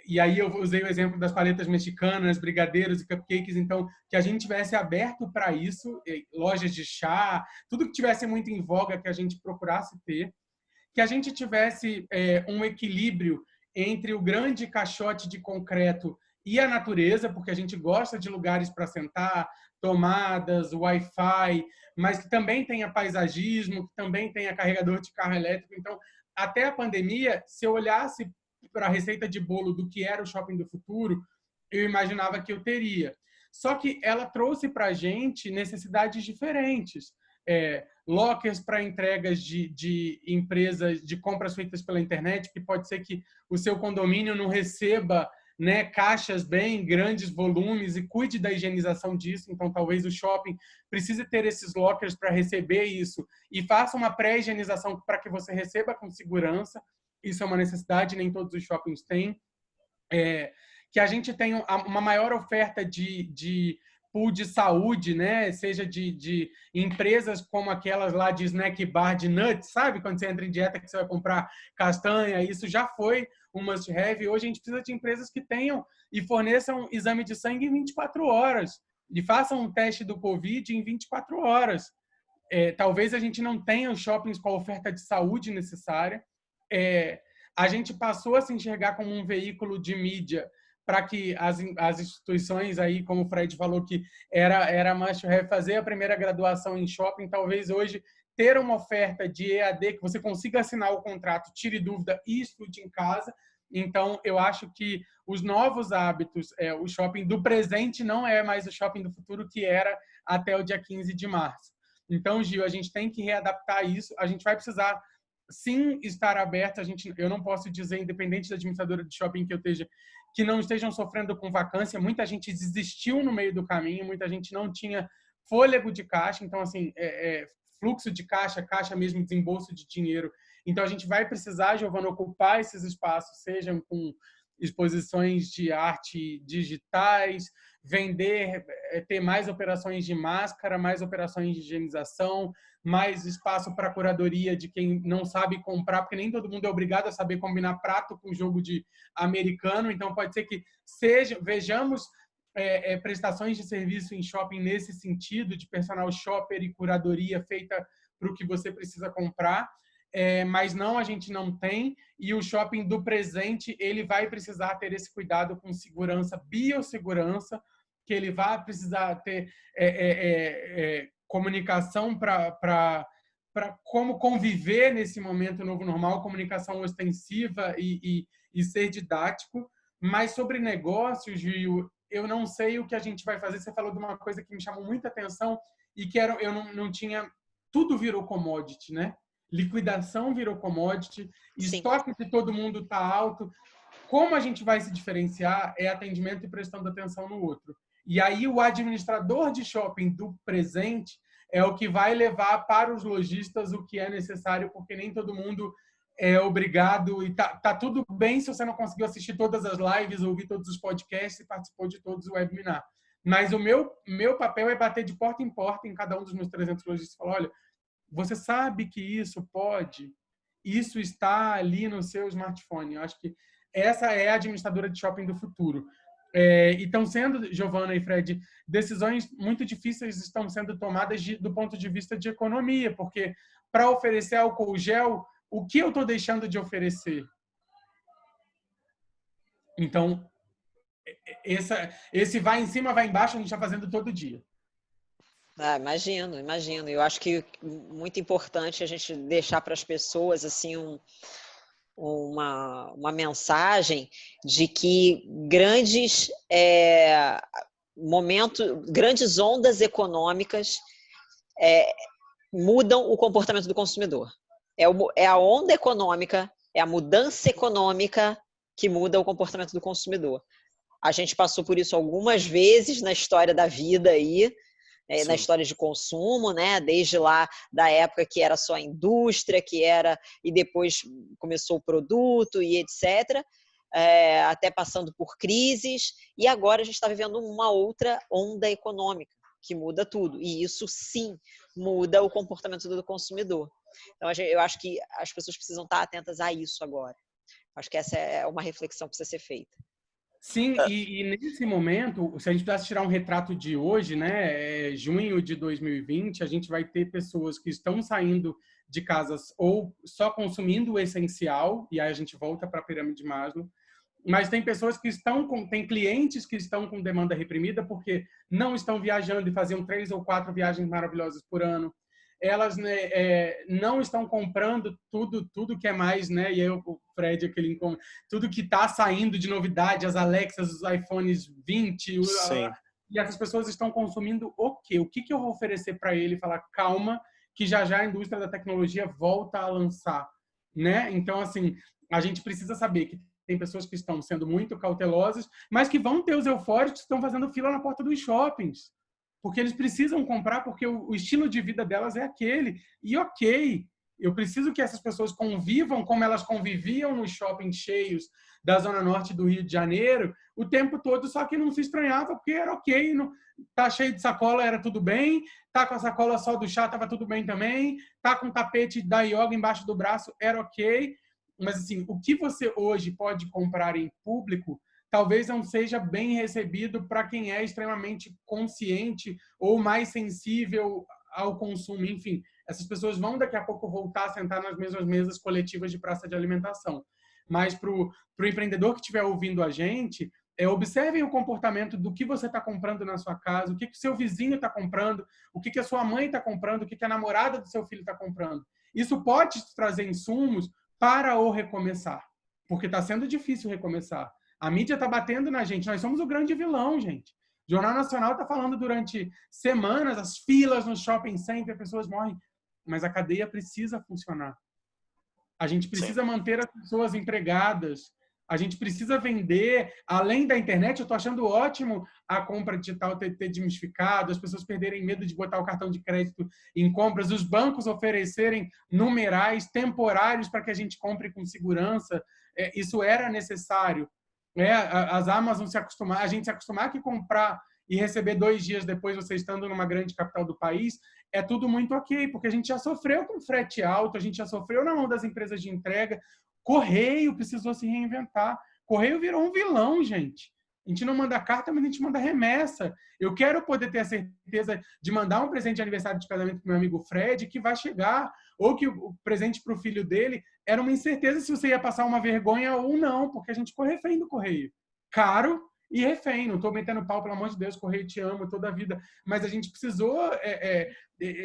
C: e aí eu usei o exemplo das paletas mexicanas, brigadeiros e cupcakes, então que a gente tivesse aberto para isso, lojas de chá, tudo que tivesse muito em voga que a gente procurasse ter, que a gente tivesse um equilíbrio entre o grande caixote de concreto e a natureza, porque a gente gosta de lugares para sentar, tomadas, Wi-Fi, mas que também tenha paisagismo, que também tenha carregador de carro elétrico. Então, até a pandemia, se eu olhasse para a receita de bolo do que era o shopping do futuro, eu imaginava que eu teria. Só que ela trouxe para a gente necessidades diferentes. Lockers para entregas de empresas, de compras feitas pela internet, que pode ser que o seu condomínio não receba, né, caixas bem grandes volumes e cuide da higienização disso. Então, talvez o shopping precise ter esses lockers para receber isso e faça uma pré-higienização para que você receba com segurança. Isso é uma necessidade, nem todos os shoppings têm. Que a gente tenha uma maior oferta de pool de saúde, né? Seja de empresas como aquelas lá de snack bar de nuts, sabe? Quando você entra em dieta que você vai comprar castanha, isso já foi um must-have. Hoje a gente precisa de empresas que tenham e forneçam exame de sangue em 24 horas e façam um teste do Covid em 24 horas. Talvez a gente não tenha os shoppings com a oferta de saúde necessária. A gente passou a se enxergar como um veículo de mídia para que as instituições aí, como o Fred falou, que era must-have fazer a primeira graduação em shopping, talvez hoje ter uma oferta de EAD que você consiga assinar o contrato, tire dúvida e estude em casa. Então, eu acho que os novos hábitos, o shopping do presente não é mais o shopping do futuro que era até o dia 15 de março. Então, Gil, a gente tem que readaptar isso. A gente vai precisar, sim, estar aberto. Eu não posso dizer, independente da administradora de shopping que não estejam sofrendo com vacância. Muita gente desistiu no meio do caminho, muita gente não tinha fôlego de caixa. Então, assim, fluxo de caixa mesmo, desembolso de dinheiro. Então, a gente vai precisar, Giovana, ocupar esses espaços, sejam com exposições de arte digitais, vender, ter mais operações de máscara, mais operações de higienização, mais espaço para curadoria de quem não sabe comprar, porque nem todo mundo é obrigado a saber combinar prato com jogo de americano. Então, pode ser que vejamos prestações de serviço em shopping nesse sentido, de personal shopper e curadoria feita para o que você precisa comprar. Mas não, a gente não tem, e o shopping do presente ele vai precisar ter esse cuidado com segurança, biossegurança, que ele vai precisar ter comunicação para como conviver nesse momento novo normal, comunicação ostensiva e ser didático. Mas sobre negócios, Gil, eu não sei o que a gente vai fazer. Você falou de uma coisa que me chamou muita atenção e que eu não tinha... Tudo virou commodity, né? liquidação virou commodity,
A: Sim.
C: estoque de todo mundo está alto. Como a gente vai se diferenciar é atendimento e prestando atenção no outro. E aí o administrador de shopping do presente é o que vai levar para os lojistas o que é necessário, porque nem todo mundo é obrigado, e tá tudo bem se você não conseguiu assistir todas as lives, ouvir todos os podcasts e participou de todos os webinars. Mas o meu papel é bater de porta em porta em cada um dos meus 300 lojistas e falar, olha, você sabe que isso pode? Isso está ali no seu smartphone. Eu acho que essa é a administradora de shopping do futuro. E estão sendo, Giovana e Fred, decisões muito difíceis estão sendo tomadas do ponto de vista de economia, porque para oferecer álcool gel, o que eu estou deixando de oferecer? Então, esse vai em cima, vai embaixo, a gente está fazendo todo dia.
A: Imagino. Eu acho que muito importante a gente deixar para as pessoas assim uma mensagem de que grandes grandes ondas econômicas mudam o comportamento do consumidor. É a onda econômica, é a mudança econômica que muda o comportamento do consumidor. A gente passou por isso algumas vezes na história da vida aí, na história de consumo, né? Desde lá da época que era só a indústria, e depois começou o produto e etc., até passando por crises, e agora a gente está vivendo uma outra onda econômica que muda tudo, e isso sim muda o comportamento do consumidor. Então eu acho que as pessoas precisam estar atentas a isso agora. Acho que essa é uma reflexão que precisa ser feita.
C: Sim, e nesse momento, se a gente precisasse tirar um retrato de hoje, né, junho de 2020, a gente vai ter pessoas que estão saindo de casas ou só consumindo o essencial, e aí a gente volta para a pirâmide de Maslow, mas tem pessoas que tem clientes que estão com demanda reprimida porque não estão viajando e faziam 3 ou 4 viagens maravilhosas por ano. Elas, né, não estão comprando tudo que é mais, né? E eu, o Fred, tudo que está saindo de novidade, as Alexas, os iPhones 20, e essas pessoas estão consumindo o quê? O que eu vou oferecer para ele? Falar, calma, que já a indústria da tecnologia volta a lançar, né? Então, assim, a gente precisa saber que tem pessoas que estão sendo muito cautelosas, mas que vão ter os eufóricos que estão fazendo fila na porta dos shoppings. Porque eles precisam comprar, porque o estilo de vida delas é aquele. E ok, eu preciso que essas pessoas convivam como elas conviviam nos shoppings cheios da Zona Norte do Rio de Janeiro o tempo todo, só que não se estranhava, porque era ok, não, tá cheio de sacola, era tudo bem, tá com a sacola só do chá, tava tudo bem também, tá com o tapete da yoga embaixo do braço, era ok. Mas, assim, o que você hoje pode comprar em público talvez não seja bem recebido para quem é extremamente consciente ou mais sensível ao consumo. Enfim, essas pessoas vão daqui a pouco voltar a sentar nas mesmas mesas coletivas de praça de alimentação. Mas para o empreendedor que estiver ouvindo a gente, observem o comportamento do que você está comprando na sua casa, o que o seu vizinho está comprando, o que a sua mãe está comprando, o que a namorada do seu filho está comprando. Isso pode trazer insumos para o recomeçar, porque está sendo difícil recomeçar. A mídia está batendo na gente. Nós somos o grande vilão, gente. O Jornal Nacional está falando durante semanas, as filas no shopping center, pessoas morrem. Mas a cadeia precisa funcionar. A gente precisa manter as pessoas empregadas. A gente precisa vender. Além da internet, eu estou achando ótimo a compra digital ter desmistificado, as pessoas perderem medo de botar o cartão de crédito em compras, os bancos oferecerem numerais temporários para que a gente compre com segurança. Isso era necessário. As Amazon a gente se acostumar que comprar e receber 2 dias depois, você estando numa grande capital do país, é tudo muito ok, porque a gente já sofreu com frete alto, a gente já sofreu na mão das empresas de entrega. Correio precisou se reinventar. Correio virou um vilão, gente. A gente não manda carta, mas a gente manda remessa. Eu quero poder ter a certeza de mandar um presente de aniversário de casamento para meu amigo Fred, que vai chegar, ou que o presente para o filho dele era uma incerteza se você ia passar uma vergonha ou não, porque a gente ficou refém do Correio. Caro e refém. Não estou metendo pau, pelo amor de Deus, Correio te amo toda a vida. Mas a gente precisou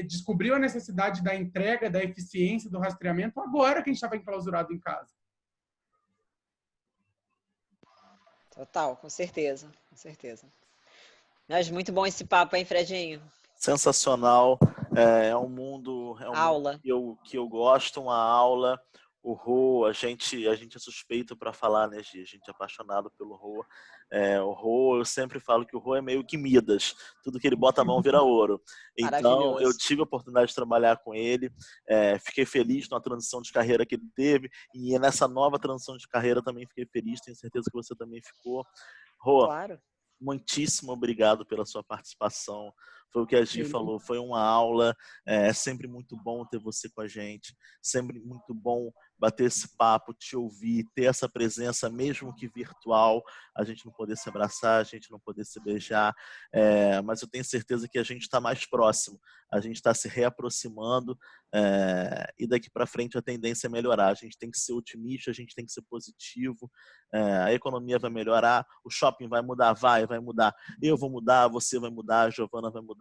C: descobrir a necessidade da entrega, da eficiência, do rastreamento, agora que a gente estava enclausurado em casa.
A: Total, com certeza, com certeza. Mas muito bom esse papo, hein, Fredinho?
B: Sensacional. É um mundo
A: Aula.
B: que eu gosto, uma aula. O Rô, a gente é suspeito para falar, né, Gi? A gente é apaixonado pelo Rô. O Rô, eu sempre falo que o Rô é meio que Midas. Tudo que ele bota a mão vira ouro. Então, eu
A: Maravilhoso.
B: tive a oportunidade de trabalhar com ele. Fiquei feliz na transição de carreira que ele teve. E nessa nova transição de carreira também fiquei feliz. Tenho certeza que você também ficou. Rô,
A: Claro.
B: muitíssimo obrigado pela sua participação. Foi o que a Gi falou, foi uma aula. É sempre muito bom ter você com a gente, sempre muito bom bater esse papo, te ouvir, ter essa presença, mesmo que virtual, a gente não poder se abraçar, a gente não poder se beijar, mas eu tenho certeza que a gente está mais próximo, a gente está se reaproximando, e daqui para frente a tendência é melhorar. A gente tem que ser otimista, a gente tem que ser positivo, a economia vai melhorar, o shopping vai mudar, vai mudar, eu vou mudar, você vai mudar, a Giovana vai mudar.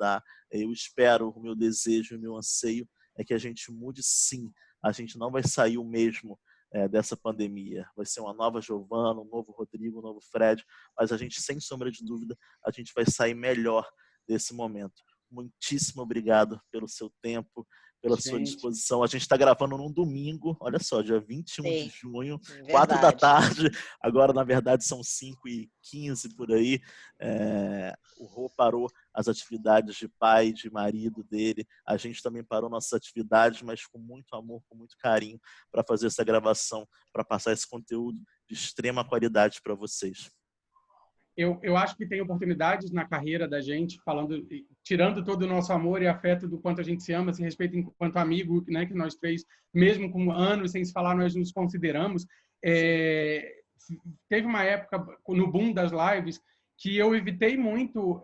B: Eu espero, o meu desejo, o meu anseio é que a gente mude sim. A gente não vai sair o mesmo dessa pandemia. Vai ser uma nova Giovana, um novo Rodrigo, um novo Fred, mas a gente, sem sombra de dúvida, a gente vai sair melhor desse momento. Muitíssimo obrigado pelo seu tempo, pela sua disposição. A gente está gravando num domingo, olha só, dia 21 de junho, 4 da tarde. Agora, na verdade, são 5h15 por aí. O Rô parou as atividades de pai, de marido dele. A gente também parou nossas atividades, mas com muito amor, com muito carinho, para fazer essa gravação, para passar esse conteúdo de extrema qualidade para vocês.
C: Eu acho que tem oportunidades na carreira da gente, tirando todo o nosso amor e afeto do quanto a gente se ama, se respeita enquanto amigo, né, que nós três, mesmo com anos sem se falar, nós nos consideramos. Teve uma época, no boom das lives, que eu evitei muito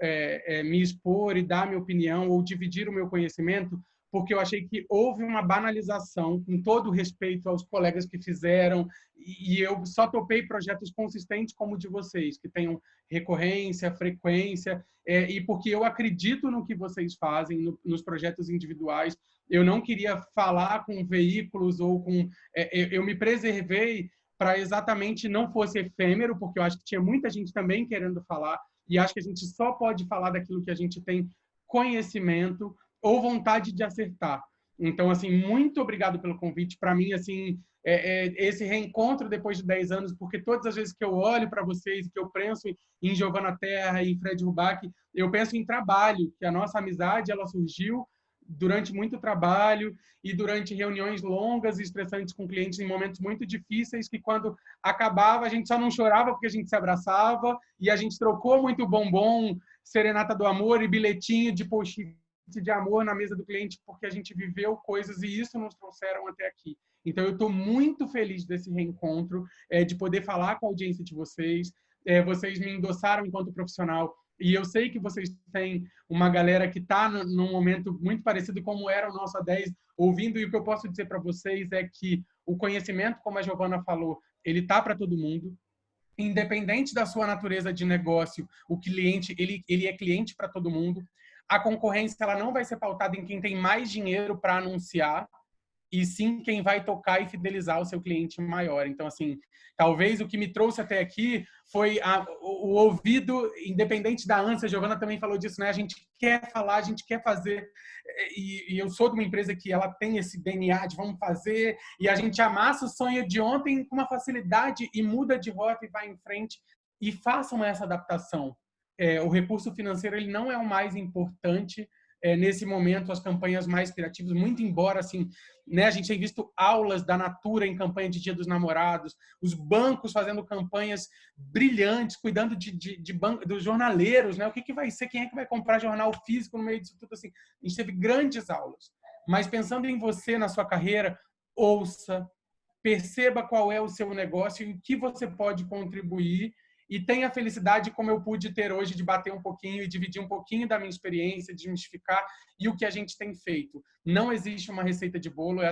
C: me expor e dar minha opinião ou dividir o meu conhecimento, porque eu achei que houve uma banalização, com todo o respeito aos colegas que fizeram, e eu só topei projetos consistentes como o de vocês, que tenham recorrência, frequência, e porque eu acredito no que vocês fazem, nos projetos individuais. Eu não queria falar com veículos ou com... eu me preservei para exatamente não fosse efêmero, porque eu acho que tinha muita gente também querendo falar, e acho que a gente só pode falar daquilo que a gente tem conhecimento ou vontade de acertar. Então, assim, muito obrigado pelo convite. Para mim, assim, esse reencontro depois de 10 anos, porque todas as vezes que eu olho para vocês, que eu penso em Giovana Terra e em Fred Rubac, eu penso em trabalho, que a nossa amizade ela surgiu durante muito trabalho e durante reuniões longas e estressantes com clientes em momentos muito difíceis, que quando acabava a gente só não chorava porque a gente se abraçava e a gente trocou muito bombom, serenata do amor e bilhetinho de post-it de amor na mesa do cliente, porque a gente viveu coisas e isso nos trouxeram até aqui. Então, eu estou muito feliz desse reencontro, de poder falar com a audiência de vocês. Vocês me endossaram enquanto profissional e eu sei que vocês têm uma galera que está num momento muito parecido como era o nosso há 10 ouvindo, e o que eu posso dizer para vocês é que o conhecimento, como a Giovana falou, ele está para todo mundo. Independente da sua natureza de negócio, o cliente, ele é cliente para todo mundo. A concorrência ela não vai ser pautada em quem tem mais dinheiro para anunciar, e sim quem vai tocar e fidelizar o seu cliente maior. Então, assim, talvez o que me trouxe até aqui foi o ouvido, independente da ânsia. A Giovana também falou disso, né? A gente quer falar, a gente quer fazer. E eu sou de uma empresa que ela tem esse DNA de vamos fazer, e a gente amassa o sonho de ontem com uma facilidade e muda de rota e vai em frente. E façam essa adaptação. O recurso financeiro ele não é o mais importante nesse momento, as campanhas mais criativas, muito embora assim, né, a gente tem visto aulas da Natura em campanha de Dia dos Namorados, os bancos fazendo campanhas brilhantes, cuidando dos jornaleiros, né? O que vai ser, quem é que vai comprar jornal físico no meio disso tudo assim? A gente teve grandes aulas, mas pensando em você na sua carreira, ouça, perceba qual é o seu negócio e o que você pode contribuir, e tenha a felicidade, como eu pude ter hoje, de bater um pouquinho e dividir um pouquinho da minha experiência, desmistificar e o que a gente tem feito. Não existe uma receita de bolo.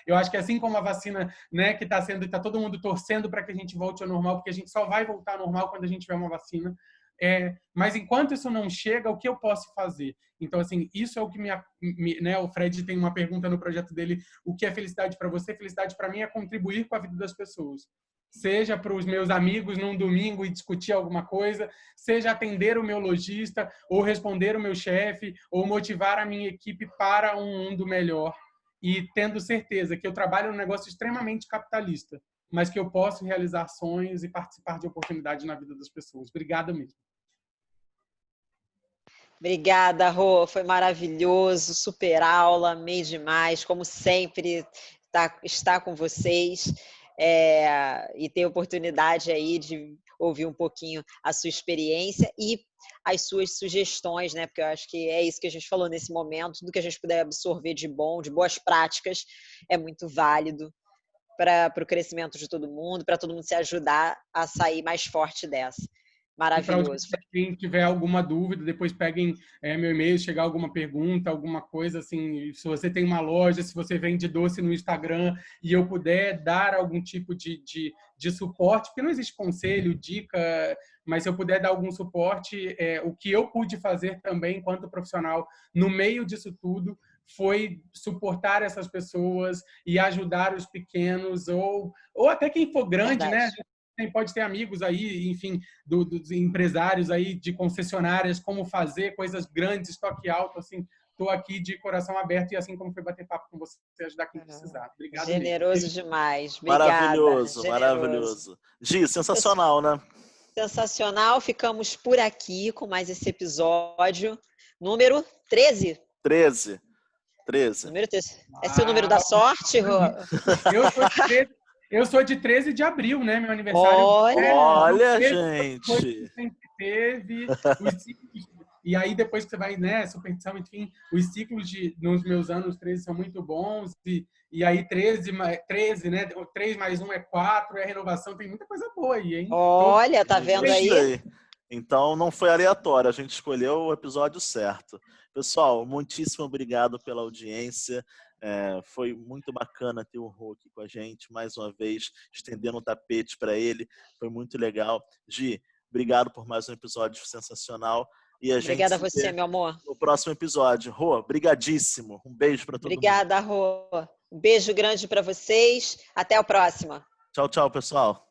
C: Eu acho que assim como a vacina, né, que está todo mundo torcendo para que a gente volte ao normal, porque a gente só vai voltar ao normal quando a gente tiver uma vacina. Mas enquanto isso não chega, o que eu posso fazer? Então, assim, isso é o que né, o Fred tem uma pergunta no projeto dele: o que é felicidade para você? Felicidade para mim é contribuir com a vida das pessoas. seja para os meus amigos num domingo e discutir alguma coisa, seja atender o meu lojista, ou responder o meu chefe, ou motivar a minha equipe para um mundo melhor. E tendo certeza que eu trabalho num negócio extremamente capitalista, mas que eu posso realizar sonhos e participar de oportunidades na vida das pessoas. Obrigado mesmo.
A: Obrigada, Rô. Foi maravilhoso, super aula, amei demais. Como sempre, estar com vocês e ter a oportunidade aí de ouvir um pouquinho a sua experiência e as suas sugestões, né? Porque eu acho que é isso que a gente falou nesse momento. Tudo que a gente puder absorver de bom, de boas práticas, é muito válido para o crescimento de todo mundo, para todo mundo se ajudar a sair mais forte dessa. Maravilhoso.
C: E quem tiver alguma dúvida, depois peguem meu e-mail, chegar alguma pergunta, alguma coisa assim, se você tem uma loja, se você vende doce no Instagram e eu puder dar algum tipo de suporte, porque não existe conselho, dica, mas se eu puder dar algum suporte, o que eu pude fazer também enquanto profissional no meio disso tudo foi suportar essas pessoas e ajudar os pequenos ou até quem for grande,
A: Verdade.
C: né? Pode ter amigos aí, enfim, dos empresários aí de concessionárias, como fazer coisas grandes, estoque alto, assim, estou aqui de coração aberto e assim como foi bater papo com você, ajudar quem precisar. Obrigado
A: Generoso
C: mesmo.
A: demais. Obrigada.
B: Maravilhoso,
A: Generoso.
B: maravilhoso. Gi, sensacional, né?
A: Sensacional. Ficamos por aqui com mais esse episódio. Número 13.
B: 13.
A: Número 13. É seu número da sorte, Rô?
C: Eu sou de 13 de abril, né? Meu aniversário.
B: Olha, gente.
C: Sempre teve os ciclos. E aí, depois que você vai, né? Superstição, enfim, os ciclos nos meus anos 13 são muito bons. E aí, 13, né? 3 mais 1 é 4, é renovação. Tem muita coisa boa aí, hein?
A: Olha, tá vendo aí?
B: Então, não foi aleatório. A gente escolheu o episódio certo. Pessoal, muitíssimo obrigado pela audiência. Foi muito bacana ter o Rô aqui com a gente, mais uma vez, estendendo o tapete para ele. Foi muito legal. Gi, obrigado por mais um episódio sensacional. E
A: Obrigada a você, meu amor.
B: No próximo episódio. Rô, brigadíssimo. Um beijo para todo mundo.
A: Obrigada, Rô. Um beijo grande para vocês. Até o próximo.
B: Tchau, tchau, pessoal.